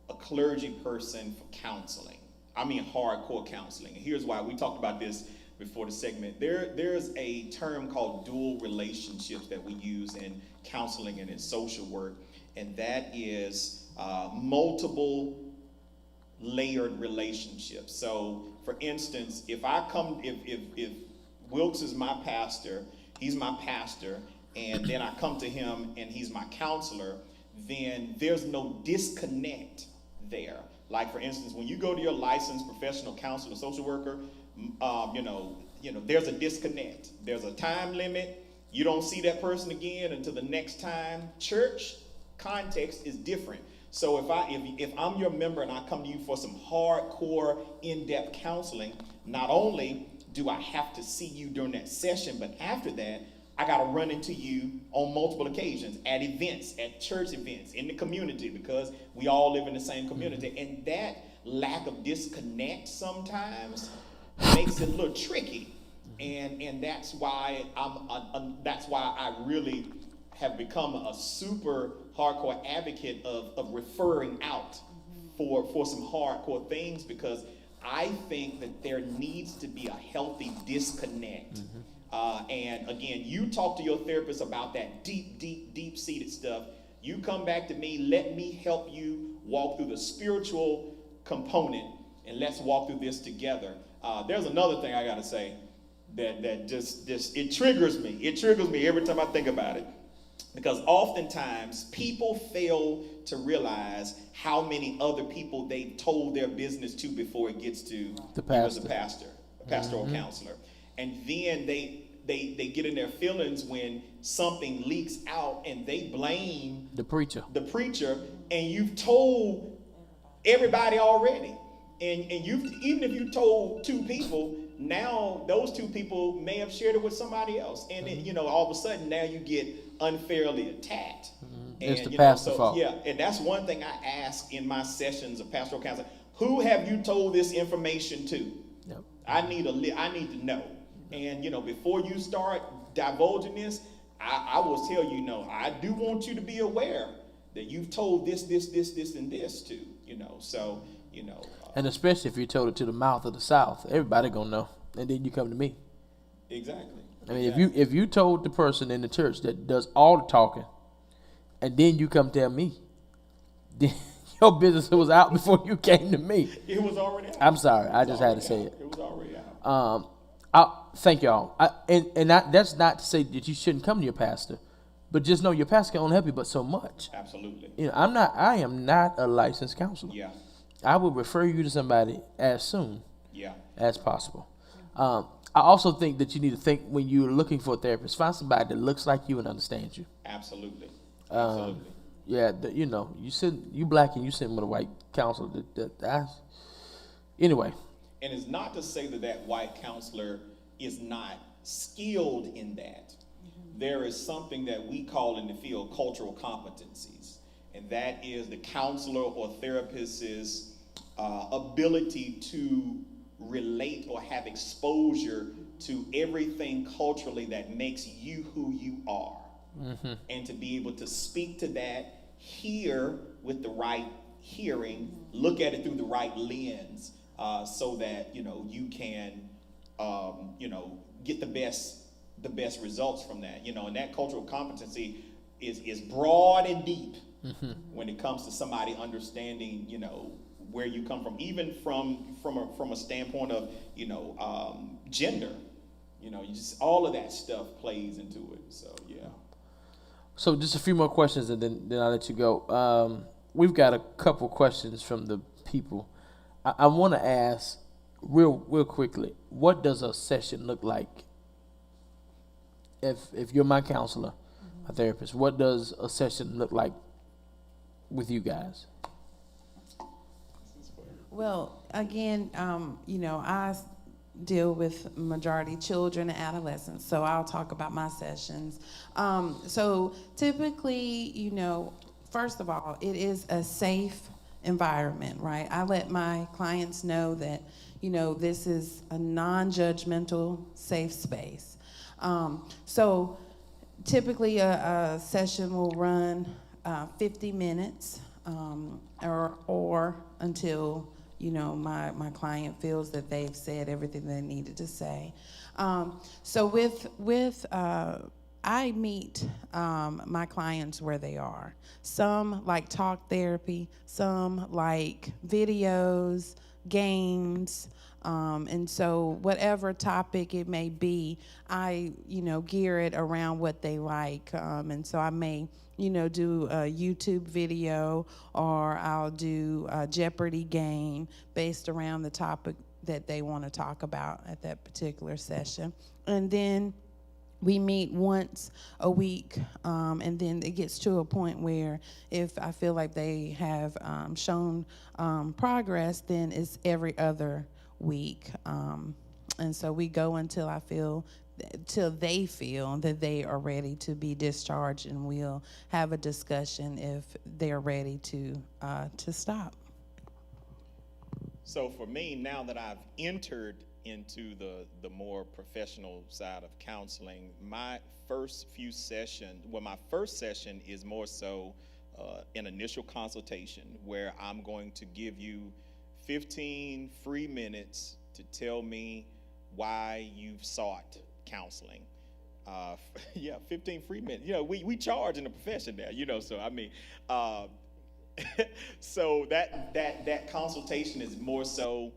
a clergy person for counseling. I mean hardcore counseling. And here's why. We talked about this before the segment. There's a term called dual relationships that we use in counseling and in social work, and that is multiple layered relationships. So, for instance, if Wilkes is my pastor, he's my pastor, and then I come to him and he's my counselor, then there's no disconnect there. Like, for instance, when you go to your licensed professional counselor, social worker, there's a disconnect. There's a time limit. You don't see that person again until the next time. Church context is different. So if I'm your member and I come to you for some hardcore, in-depth counseling, not only do I have to see you during that session, but after that, I got to run into you on multiple occasions, at events, at church events, in the community, because we all live in the same community. And that lack of disconnect sometimes makes it a little tricky. And that's why I really have become a super hardcore advocate of referring out for some hardcore things, because I think that there needs to be a healthy disconnect. And again, you talk to your therapist about that deep-seated stuff. You come back to me, let me help you walk through the spiritual component, and let's walk through this together. There's another thing I gotta say that just it triggers me. It triggers me every time I think about it. Because oftentimes people fail to realize how many other people they've told their business to before it gets to
the pastor.
You as a pastor, a pastoral counselor. And then they get in their feelings when something leaks out and they blame
the preacher,
and you've told everybody already. And even if you told two people, now those two people may have shared it with somebody else. And all of a sudden now you get unfairly attacked.
It's the pastor's fault.
Yeah, and that's one thing I ask in my sessions of pastoral counseling. Who have you told this information to?
Yep.
I need to know. And before you start divulging this, I will tell you, I do want you to be aware that you've told this, and this to, so,
And especially if you told it to the mouth of the South, everybody gonna know, and then you come to me.
Exactly.
I mean, if you told the person in the church that does all the talking, and then you come tell me, then your business was out before you came to me.
It was already out.
I'm sorry, I just had to say it.
It was already out.
Thank y'all. That's not to say that you shouldn't come to your pastor, but just know your pastor can only help you but so much.
Absolutely.
I am not a licensed counselor.
Yeah.
I will refer you to somebody as soon as possible. I also think that you need to think when you're looking for a therapist, find somebody that looks like you and understands you.
Absolutely.
Yeah, you black and you sitting with a white counselor. Anyway.
And it's not to say that white counselor is not skilled in that. Mm-hmm. There is something that we call in the field cultural competencies, and that is the counselor or therapist's ability to relate or have exposure to everything culturally that makes you who you are. Mm-hmm. And to be able to speak to that, hear with the right hearing, look at it through the right lens, so that you can get the best results from that. And that cultural competency is broad and deep. Mm-hmm. When it comes to somebody understanding where you come from, even from a standpoint of gender. All of that stuff plays into it. So yeah.
So just a few more questions, and then I'll let you go. We've got a couple questions from the people. I want to ask real quickly, what does a session look like? If you're my counselor, a therapist, what does a session look like with you guys?
Well, again, I deal with majority children and adolescents, so I'll talk about my sessions. So typically, first of all, it is a safe environment, right? I let my clients know that, this is a non-judgmental, safe space. So typically a session will run 50 minutes or until my client feels that they've said everything they needed to say. So I meet my clients where they are. Some like talk therapy, some like videos, games, and so whatever topic it may be, I gear it around what they like, and so I may do a YouTube video, or I'll do a Jeopardy game based around the topic that they want to talk about at that particular session. And then we meet once a week, and then it gets to a point where if I feel like they have shown progress, then it's every other week. And so we go until they feel that they are ready to be discharged, and we'll have a discussion if they're ready to stop.
So for me, now that I've entered into the more professional side of counseling, my first session is more so an initial consultation, where I'm going to give you 15 free minutes to tell me why you've sought counseling. 15 free minutes. We charge in the profession now, so I mean, so that consultation is more so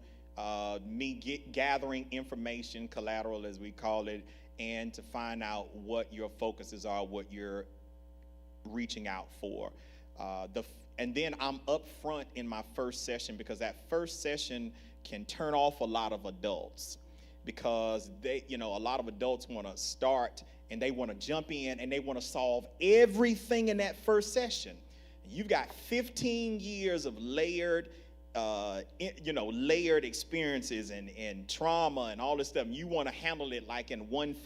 me gathering information, collateral as we call it, and to find out what your focuses are, what you're reaching out for. And then I'm up front in my first session, because that first session can turn off a lot of adults, because a lot of adults want to start and they want to jump in and they want to solve everything in that first session. You've got 15 years of layered experiences and trauma and all this stuff. And you want to handle it like in one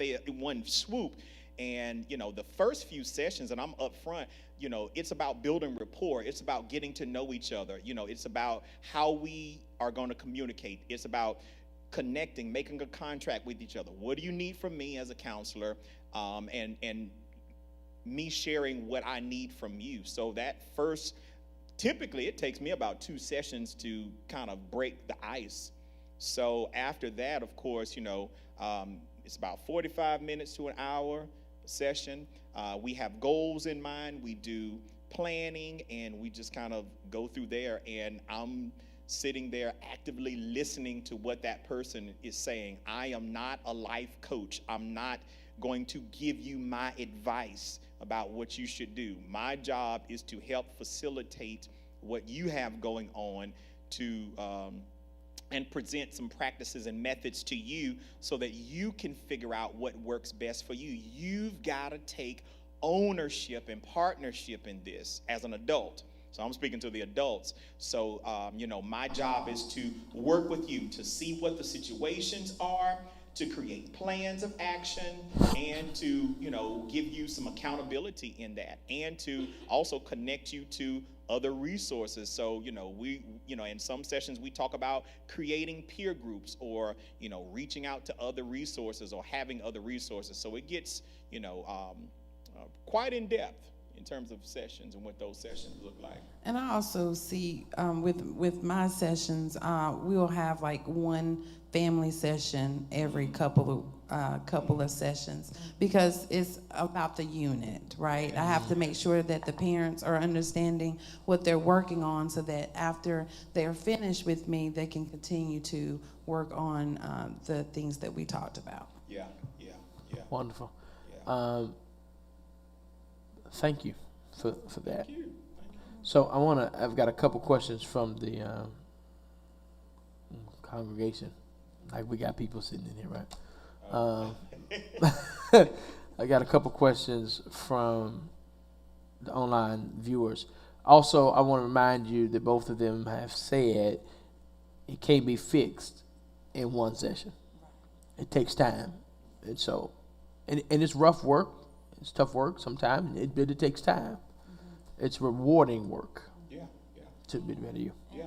swoop. And, the first few sessions, and I'm up front, it's about building rapport. It's about getting to know each other. It's about how we are going to communicate. It's about connecting, making a contract with each other. What do you need from me as a counselor? And me sharing what I need from you. So that first, typically it takes me about 2 sessions to kind of break the ice. So after that, of course, it's about 45 minutes to an hour session. We have goals in mind. We do planning, and we just kind of go through there. And I'm sitting there actively listening to what that person is saying. I am not a life coach. I'm not going to give you my advice about what you should do. My job is to help facilitate what you have going on to and present some practices and methods to you so that you can figure out what works best for you. You've got to take ownership and partnership in this as an adult. So I'm speaking to the adults. So, my job is to work with you to see what the situations are, to create plans of action, and to, give you some accountability in that, and to also connect you to other resources. So, in some sessions we talk about creating peer groups or, reaching out to other resources or having other resources. So it gets, quite in depth in terms of sessions and what those sessions look like.
And I also see with my sessions, we'll have like one family session every couple of sessions, because it's about the unit, right? I have to make sure that the parents are understanding what they're working on, so that after they're finished with me, they can continue to work on the things that we talked about.
Yeah.
Wonderful.
Yeah.
Thank you for that.
Thank you.
So I've got a couple questions from the congregation. Like, we got people sitting in here, right? I got a couple questions from the online viewers. Also, I want to remind you that both of them have said it can't be fixed in one session. It takes time. And so, and it's rough work. It's tough work sometimes, but it takes time. It's rewarding work.
Yeah.
To be better you.
Yeah.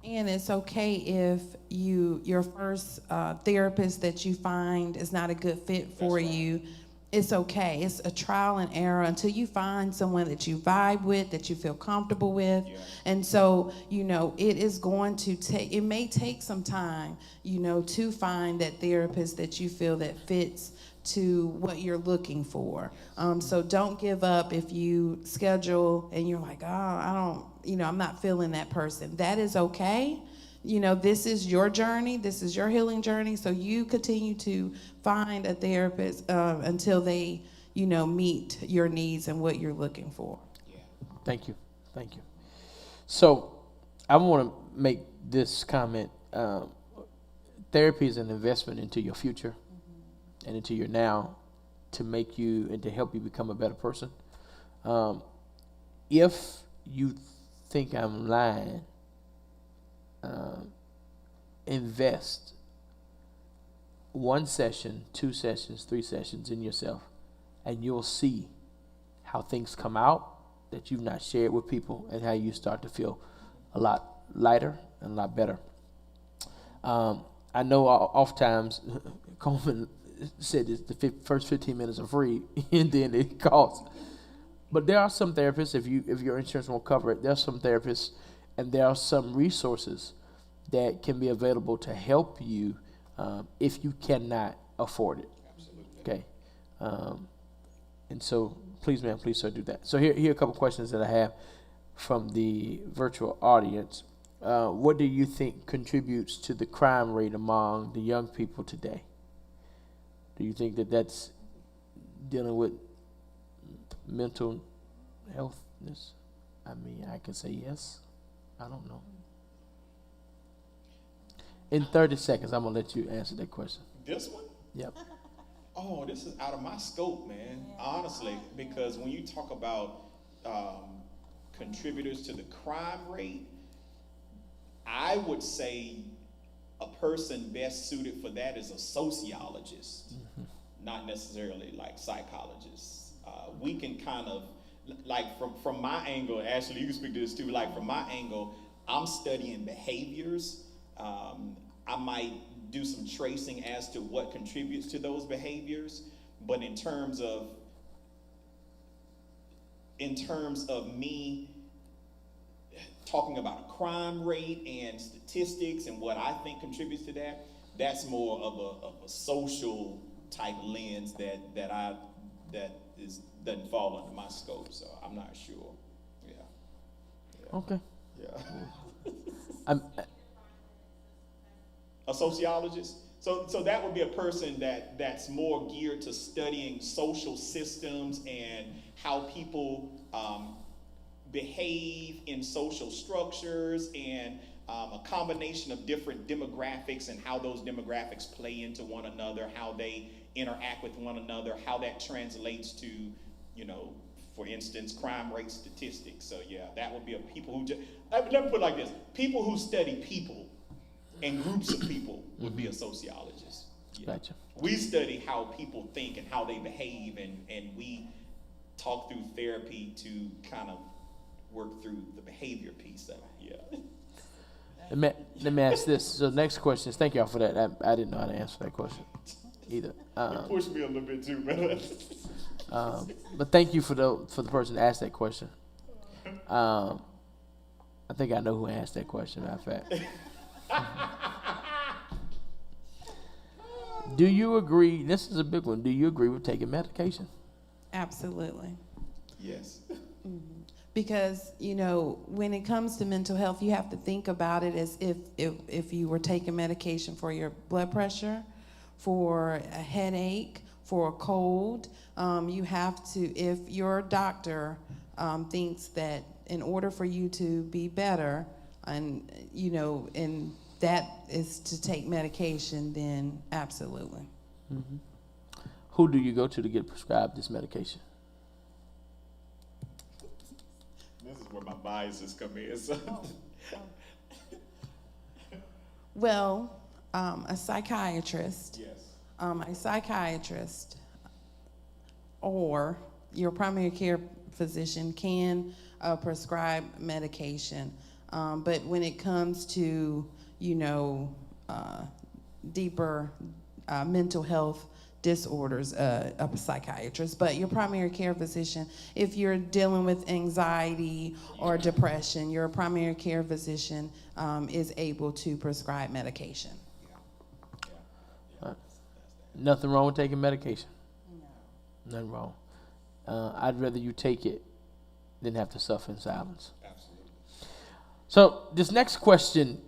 And it's okay if your first therapist that you find is not a good fit for you. It's okay. It's a trial and error until you find someone that you vibe with, that you feel comfortable with.
Yeah.
And so, it is going to take, it may take some time, to find that therapist that you feel that fits to what you're looking for. So don't give up if you schedule and you're like, I'm not feeling that person. That is okay. This is your journey. This is your healing journey. So you continue to find a therapist until they, meet your needs and what you're looking for.
Yeah.
Thank you. So I want to make this comment. Therapy is an investment into your future and into your now, to make you and to help you become a better person. If you think I'm lying, invest 1 session, 2 sessions, 3 sessions in yourself, and you'll see how things come out that you've not shared with people, and how you start to feel a lot lighter and a lot better. I know oftentimes Coleman said the first 15 minutes are free and then it costs. But there are some therapists, if your insurance won't cover it, there are some therapists and there are some resources that can be available to help you if you cannot afford it.
Absolutely.
Okay. And so please, ma'am, please, sir, do that. So here are a couple questions that I have from the virtual audience. What do you think contributes to the crime rate among the young people today? Do you think that that's dealing with mental healthness? I mean, I can say yes. I don't know. In 30 seconds, I'm going to let you answer that question.
This one?
Yep.
Oh, this is out of my scope, man. Honestly, because when you talk about contributors to the crime rate, I would say a person best suited for that is a sociologist, not necessarily like psychologists. We can kind of, like from my angle, Ashley, you can speak to this too, like from my angle, I'm studying behaviors. I might do some tracing as to what contributes to those behaviors, but in terms of in terms of me talking about a crime rate and statistics and what I think contributes to that, that's more of a social type lens that doesn't fall under my scope. So I'm not sure. Yeah.
Okay.
Yeah.
I'm,
A sociologist. So that would be a person that's more geared to studying social systems and how people behave in social structures, and a combination of different demographics and how those demographics play into one another, how they interact with one another, how that translates to, for instance, crime rate statistics. So yeah, that would be a people who let me put it like this: people who study people and groups of people would be a sociologist. Yeah.
Gotcha.
We study how people think and how they behave, and we talk through therapy to kind of work through the behavior piece of it. Yeah.
let me ask this. So next question is, thank y'all for that. I didn't know how to answer that question either.
You pushed me a little bit too, man.
But thank you for the person that asked that question. I think I know who asked that question, matter of fact. Do you agree, this is a big one, do you agree with taking medication?
Absolutely.
Yes.
Because, when it comes to mental health, you have to think about it as if you were taking medication for your blood pressure, for a headache, for a cold. You have to, if your doctor thinks that in order for you to be better, and that is to take medication, then absolutely.
Mm-hmm. Who do you go to get prescribed this medication?
This is where my biases come in. So.
Well, a psychiatrist.
Yes.
A psychiatrist or your primary care physician can prescribe medication. But when it comes to, deeper mental health disorders, a psychiatrist, but your primary care physician, if you're dealing with anxiety or depression, your primary care physician is able to prescribe medication.
Nothing wrong with taking medication? No. Nothing wrong. I'd rather you take it than have to suffer in silence.
Absolutely.
So this next question,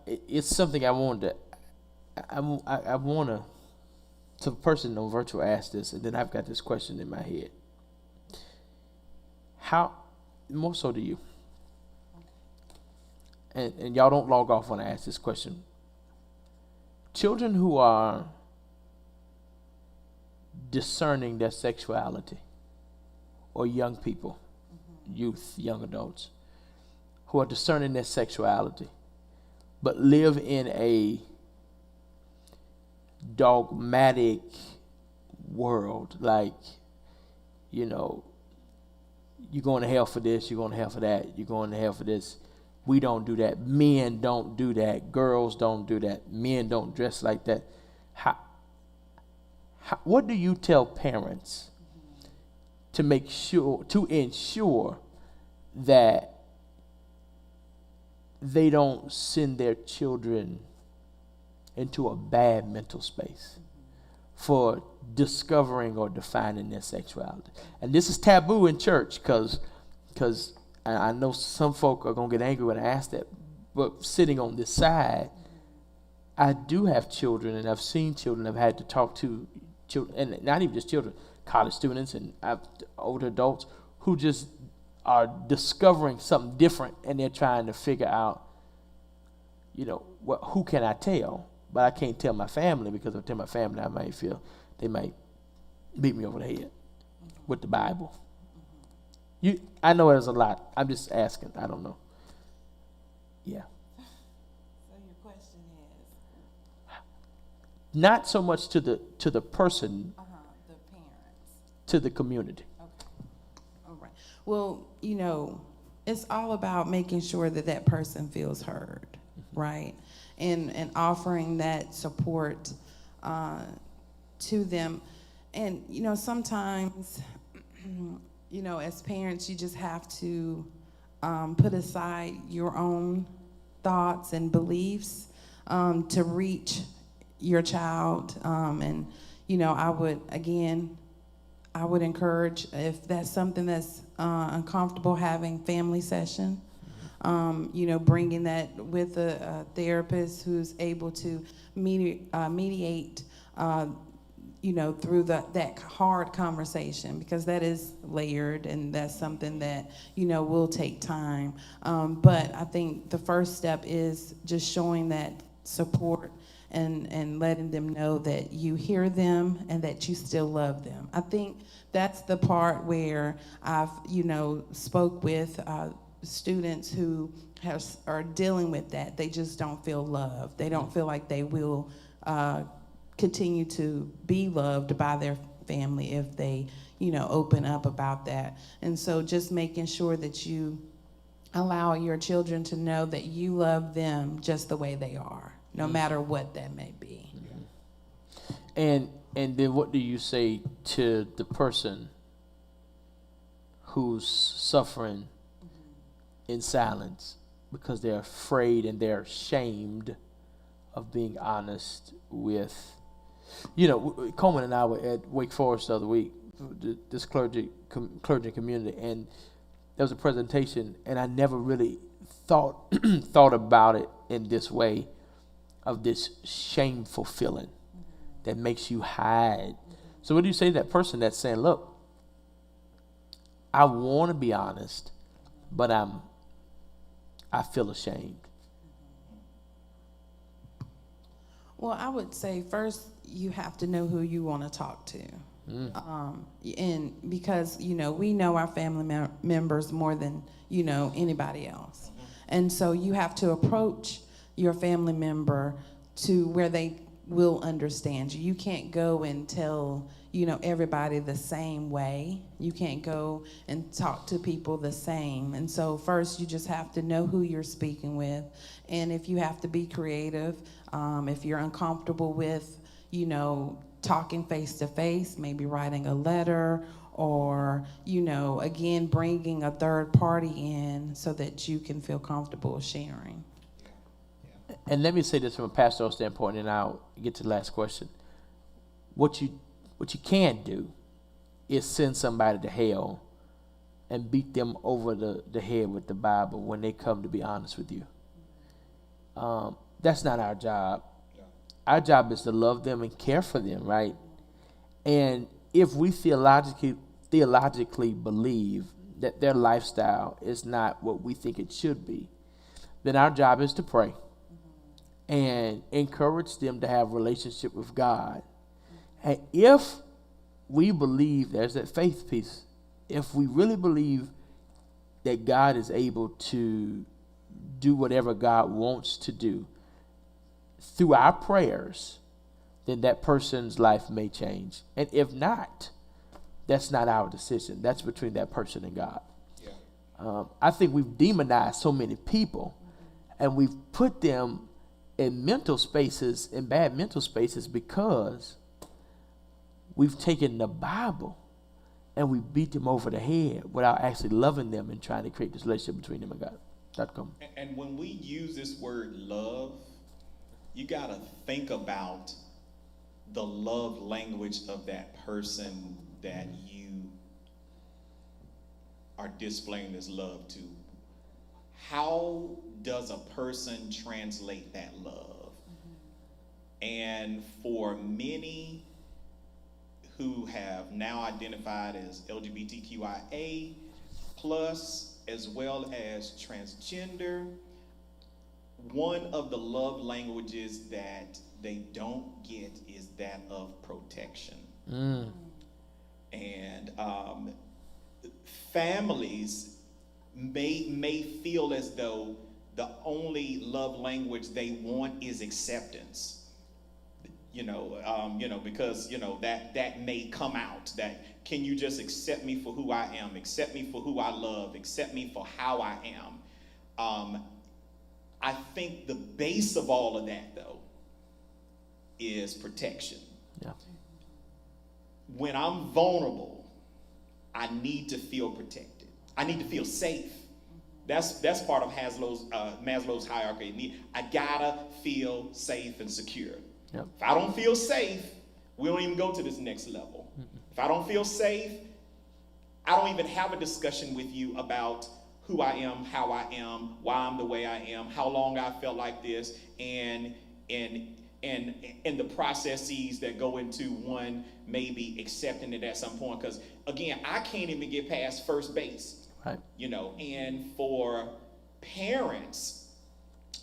it's something I wanted to, I want to, so the person on virtual asked this, and then I've got this question in my head. How, more so to you, and y'all don't log off when I ask this question. Children who are discerning their sexuality, or young people, youth, young adults, who are discerning their sexuality, but live in a dogmatic world, like, you're going to hell for this, you're going to hell for that, you're going to hell for this. We don't do that. Men don't do that. Girls don't do that. Men don't dress like that. What do you tell parents to ensure that they don't send their children into a bad mental space for discovering or defining their sexuality? And this is taboo in church because I know some folk are going to get angry when I ask that, but sitting on this side, I do have children, and I've seen children. I've had to talk to children, and not even just children, college students and older adults who just are discovering something different, and they're trying to figure out, who can I tell? But I can't tell my family, because if I tell my family, I might feel they might beat me over the head with the Bible. I know there's a lot. I'm just asking. I don't know. Yeah.
So your question is?
Not so much to the person,
The parents.
to the community.
Okay. All right. Well, it's all about making sure that person feels heard, right? And offering that support to them. And, sometimes, as parents, you just have to put aside your own thoughts and beliefs to reach your child. And, I would encourage, if that's something that's uncomfortable, having family session, bringing that with a therapist who's able to mediate, through that hard conversation, because that is layered and that's something that, will take time. But I think the first step is just showing that support and letting them know that you hear them and that you still love them. I think that's the part where I've, spoke with students who are dealing with that. They just don't feel loved. They don't feel like they will continue to be loved by their family if they, open up about that. And so just making sure that you allow your children to know that you love them just the way they are, no matter what that may be.
And then what do you say to the person who's suffering in silence because they're afraid and they're ashamed of being honest with, Coleman and I were at Wake Forest the other week, this clergy community, and there was a presentation, and I never really thought about it in this way, of this shameful feeling that makes you hide. So what do you say to that person that's saying, look, I want to be honest, but I feel ashamed?
Well, I would say first you have to know who you want to talk to. And because, we know our family members more than, anybody else. And so you have to approach your family member to where they will understand you. You can't go and tell, everybody the same way. You can't go and talk to people the same. And so first you just have to know who you're speaking with. And if you have to be creative, if you're uncomfortable with, talking face to face, maybe writing a letter, or, again, bringing a third party in so that you can feel comfortable sharing.
And let me say this from a pastoral standpoint, and I'll get to the last question. What you can't do is send somebody to hell and beat them over the head with the Bible when they come to be honest with you. That's not our job. Our job is to love them and care for them, right? And if we theologically believe that their lifestyle is not what we think it should be, then our job is to pray and encourage them to have a relationship with God. And if we believe, there's that faith piece, if we really believe that God is able to do whatever God wants to do through our prayers, then that person's life may change. And if not, that's not our decision. That's between that person and God. Yeah. I think we've demonized so many people, and we've put them in mental spaces, in bad mental spaces, because we've taken the Bible and we beat them over the head without actually loving them and trying to create this relationship between them and God. Dr. Coleman.
And when we use this word love, you got to think about the love language of that person that you are displaying this love to. How does a person translate that love? And for many who have now identified as LGBTQIA plus, as well as transgender, one of the love languages that they don't get is that of protection. And families may feel as though the only love language they want is acceptance. Because that may come out. That, can you just accept me for who I am, accept me for who I love, accept me for how I am. I think the base of all of that, though, is protection.
Yeah.
When I'm vulnerable, I need to feel protected. I need to feel safe. That's part of Maslow's hierarchy. I gotta feel safe and secure.
Yep.
If I don't feel safe, we don't even go to this next level. If I don't feel safe, I don't even have a discussion with you about who I am, how I am, why I'm the way I am, how long I felt like this, and the processes that go into one maybe accepting it at some point. Because again, I can't even get past first base.
Right.
And for parents,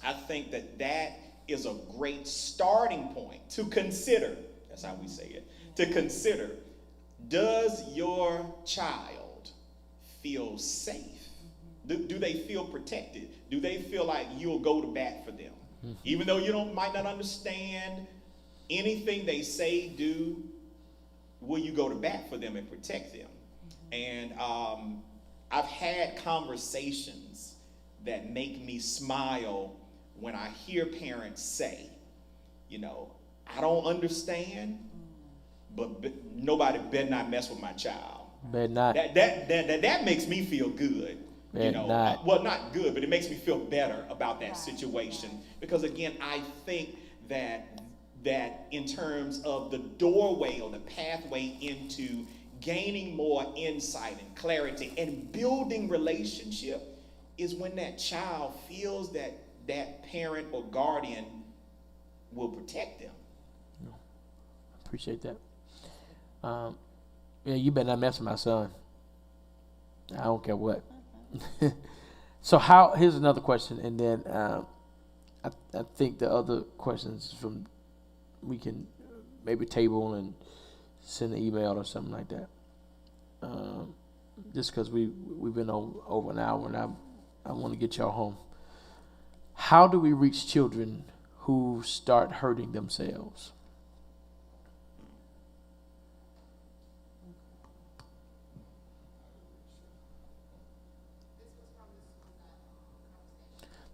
I think that is a great starting point to consider. That's how we say it. To consider, does your child feel safe? Do they feel protected? Do they feel like you'll go to bat for them? Mm-hmm. Even though you might not understand anything they say, do, will you go to bat for them and protect them? And I've had conversations that make me smile when I hear parents say, I don't understand, but nobody better not mess with my child.
Better not.
That makes me feel good.
Not.
Well, not good, but it makes me feel better about that situation. Because again, I think that in terms of the doorway or the pathway into gaining more insight and clarity and building relationship is when that child feels that that parent or guardian will protect them.
Appreciate that. You better not mess with my son. I don't care what. So here's another question, and then I think the other questions we can maybe table and send an email or something like that. Just because we've been over an hour, and I want to get y'all home. How do we reach children who start hurting themselves?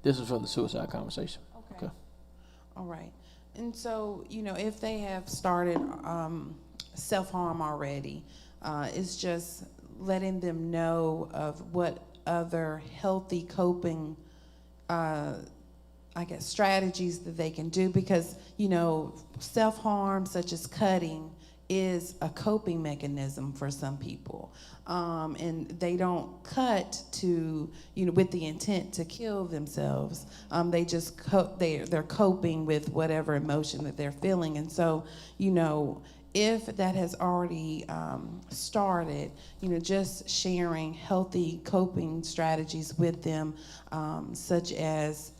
This is from the suicide conversation. Okay.
All right. And so, if they have started self-harm already, it's just letting them know of what other healthy coping, strategies that they can do. Because, self-harm, such as cutting, is a coping mechanism for some people. And they don't cut to, with the intent to kill themselves. They just they're coping with whatever emotion that they're feeling. And so, if that has already started, just sharing healthy coping strategies with them, such as,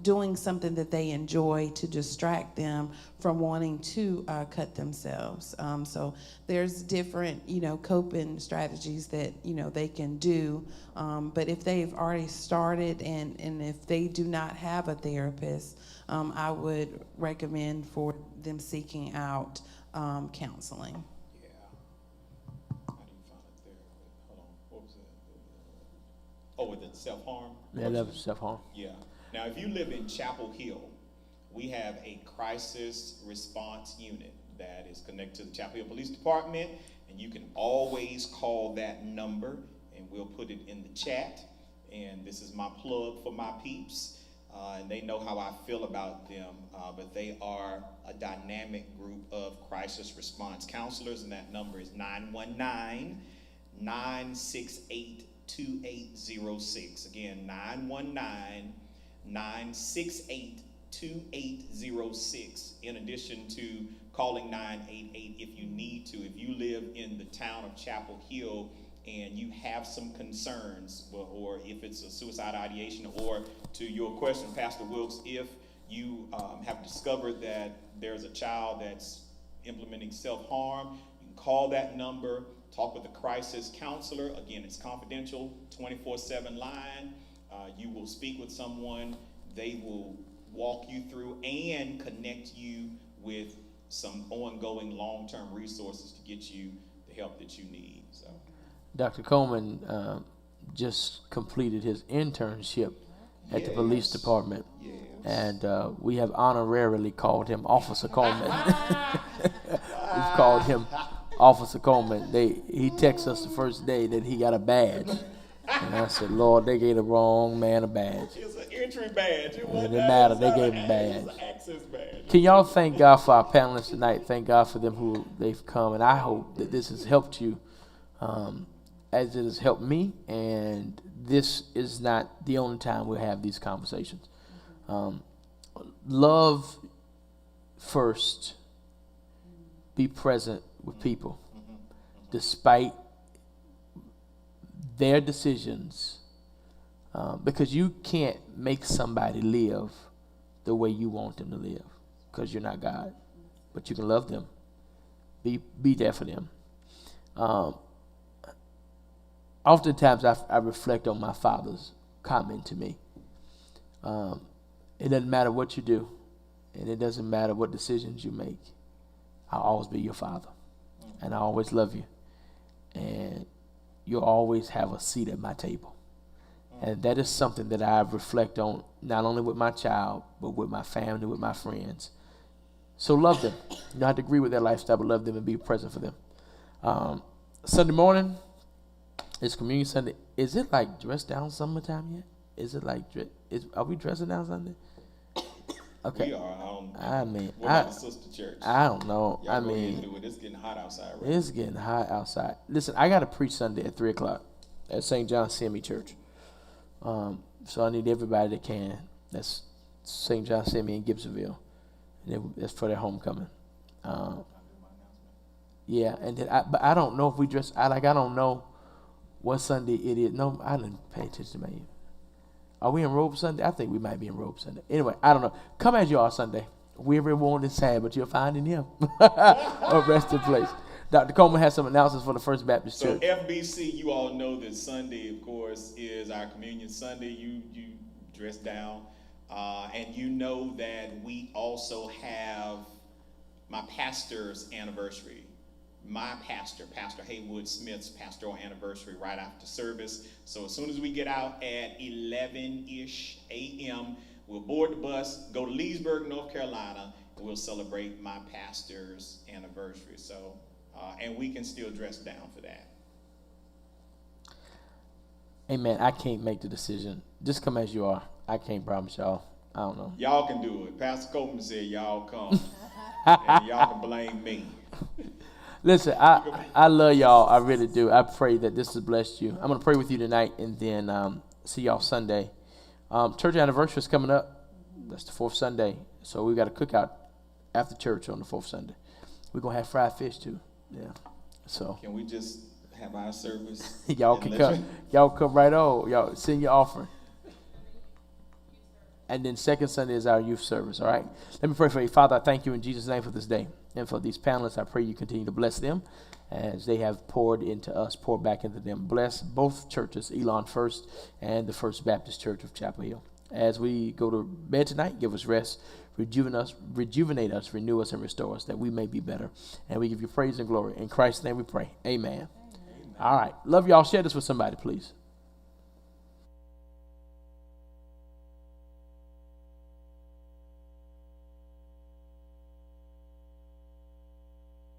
doing something that they enjoy to distract them from wanting to cut themselves. So there's different, coping strategies that, they can do. But if they've already started and if they do not have a therapist, I would recommend for them seeking out counseling.
Yeah. I didn't find it there. Hold on. What was it? Oh, with the self-harm?
Yeah, that was self-harm.
Yeah. Now, if you live in Chapel Hill, we have a crisis response unit that is connected to the Chapel Hill Police Department, and you can always call that number, and we'll put it in the chat. And this is my plug for my peeps. And they know how I feel about them, but they are a dynamic group of crisis response counselors, and that number is 919-968-2806. Again, 919-968-2806, in addition to calling 988 if you need to. If you live in the town of Chapel Hill and you have some concerns, or if it's a suicide ideation, or to your question, Pastor Wilkes, if you have discovered that there's a child that's implementing self-harm, you can call that number, talk with a crisis counselor. Again, it's confidential, 24/7 line. You will speak with someone. They will walk you through and connect you with some ongoing long-term resources to get you the help that you need. So.
Dr. Coleman just completed his internship at the police department.
Yes.
And we have honorarily called him Officer Coleman. We've called him Officer Coleman, he texted us the first day that he got a badge. And I said, Lord, they gave the wrong man a badge.
It was an entry badge. It
didn't matter. They gave him a badge.
It was an access badge.
Can y'all thank God for our panelists tonight? Thank God for them who they've come. And I hope that this has helped you as it has helped me. And this is not the only time we'll have these conversations. Love first. Be present with people. Despite their decisions, because you can't make somebody live the way you want them to live, because you're not God, but you can love them. Be there for them. Oftentimes I reflect on my father's comment to me. It doesn't matter what you do, and it doesn't matter what decisions you make. I'll always be your father, and I always love you, and you'll always have a seat at my table. And that is something that I reflect on, not only with my child, but with my family, with my friends. So love them. You don't have to agree with their lifestyle, but love them and be present for them. Sunday morning is Communion Sunday. Is it like dress down summertime yet? Is it like, are we dressing down Sunday? Okay.
We are.
We're
not a sister church.
I don't know.
Y'all go ahead and do it. It's getting hot outside, right?
It's getting hot outside. Listen, I got to preach Sunday at 3 o'clock at St. John Semi Church. So I need everybody that can. That's St. John Semi in Gibsonville. And that's for their homecoming. Yeah, and then but I don't know if we dress. I don't know what Sunday it is. No, I didn't pay attention to my. Are we in robe Sunday? I think we might be in robe Sunday. Anyway, I don't know. Come as you are Sunday. Weary, worn, and sad, but you'll find in Him a resting place. Dr. Coleman has some announcements for the First Baptist Church.
So FBC, you all know that Sunday, of course, is our Communion Sunday. You dress down, and you know that we also have my pastor's anniversary. My pastor, Pastor Haywood Smith's pastoral anniversary right after service. So as soon as we get out at 11-ish a.m., we'll board the bus, go to Leesburg, North Carolina, and we'll celebrate my pastor's anniversary. So, and we can still dress down for that.
Amen. I can't make the decision. Just come as you are. I can't promise y'all. I don't know.
Y'all can do it. Pastor Coleman said y'all come. And y'all can blame me.
Listen, I love y'all. I really do. I pray that this has blessed you. I'm going to pray with you tonight and then see y'all Sunday. Church anniversary is coming up. That's the 4th Sunday. So we got a cookout after church on the 4th Sunday. We're going to have fried fish too. Yeah. So
can we just have our service?
Y'all can come. Y'all come right on. Y'all send your offering. And then 2nd Sunday is our youth service, all right? Let me pray for you. Father, I thank you in Jesus' name for this day. And for these panelists, I pray you continue to bless them as they have poured into us, pour back into them. Bless both churches, Elon First and the First Baptist Church of Chapel Hill. As we go to bed tonight, give us rest, rejuvenate us, renew us, and restore us, that we may be better. And we give you praise and glory. In Christ's name we pray. Amen. Amen. All right. Love y'all. Share this with somebody, please.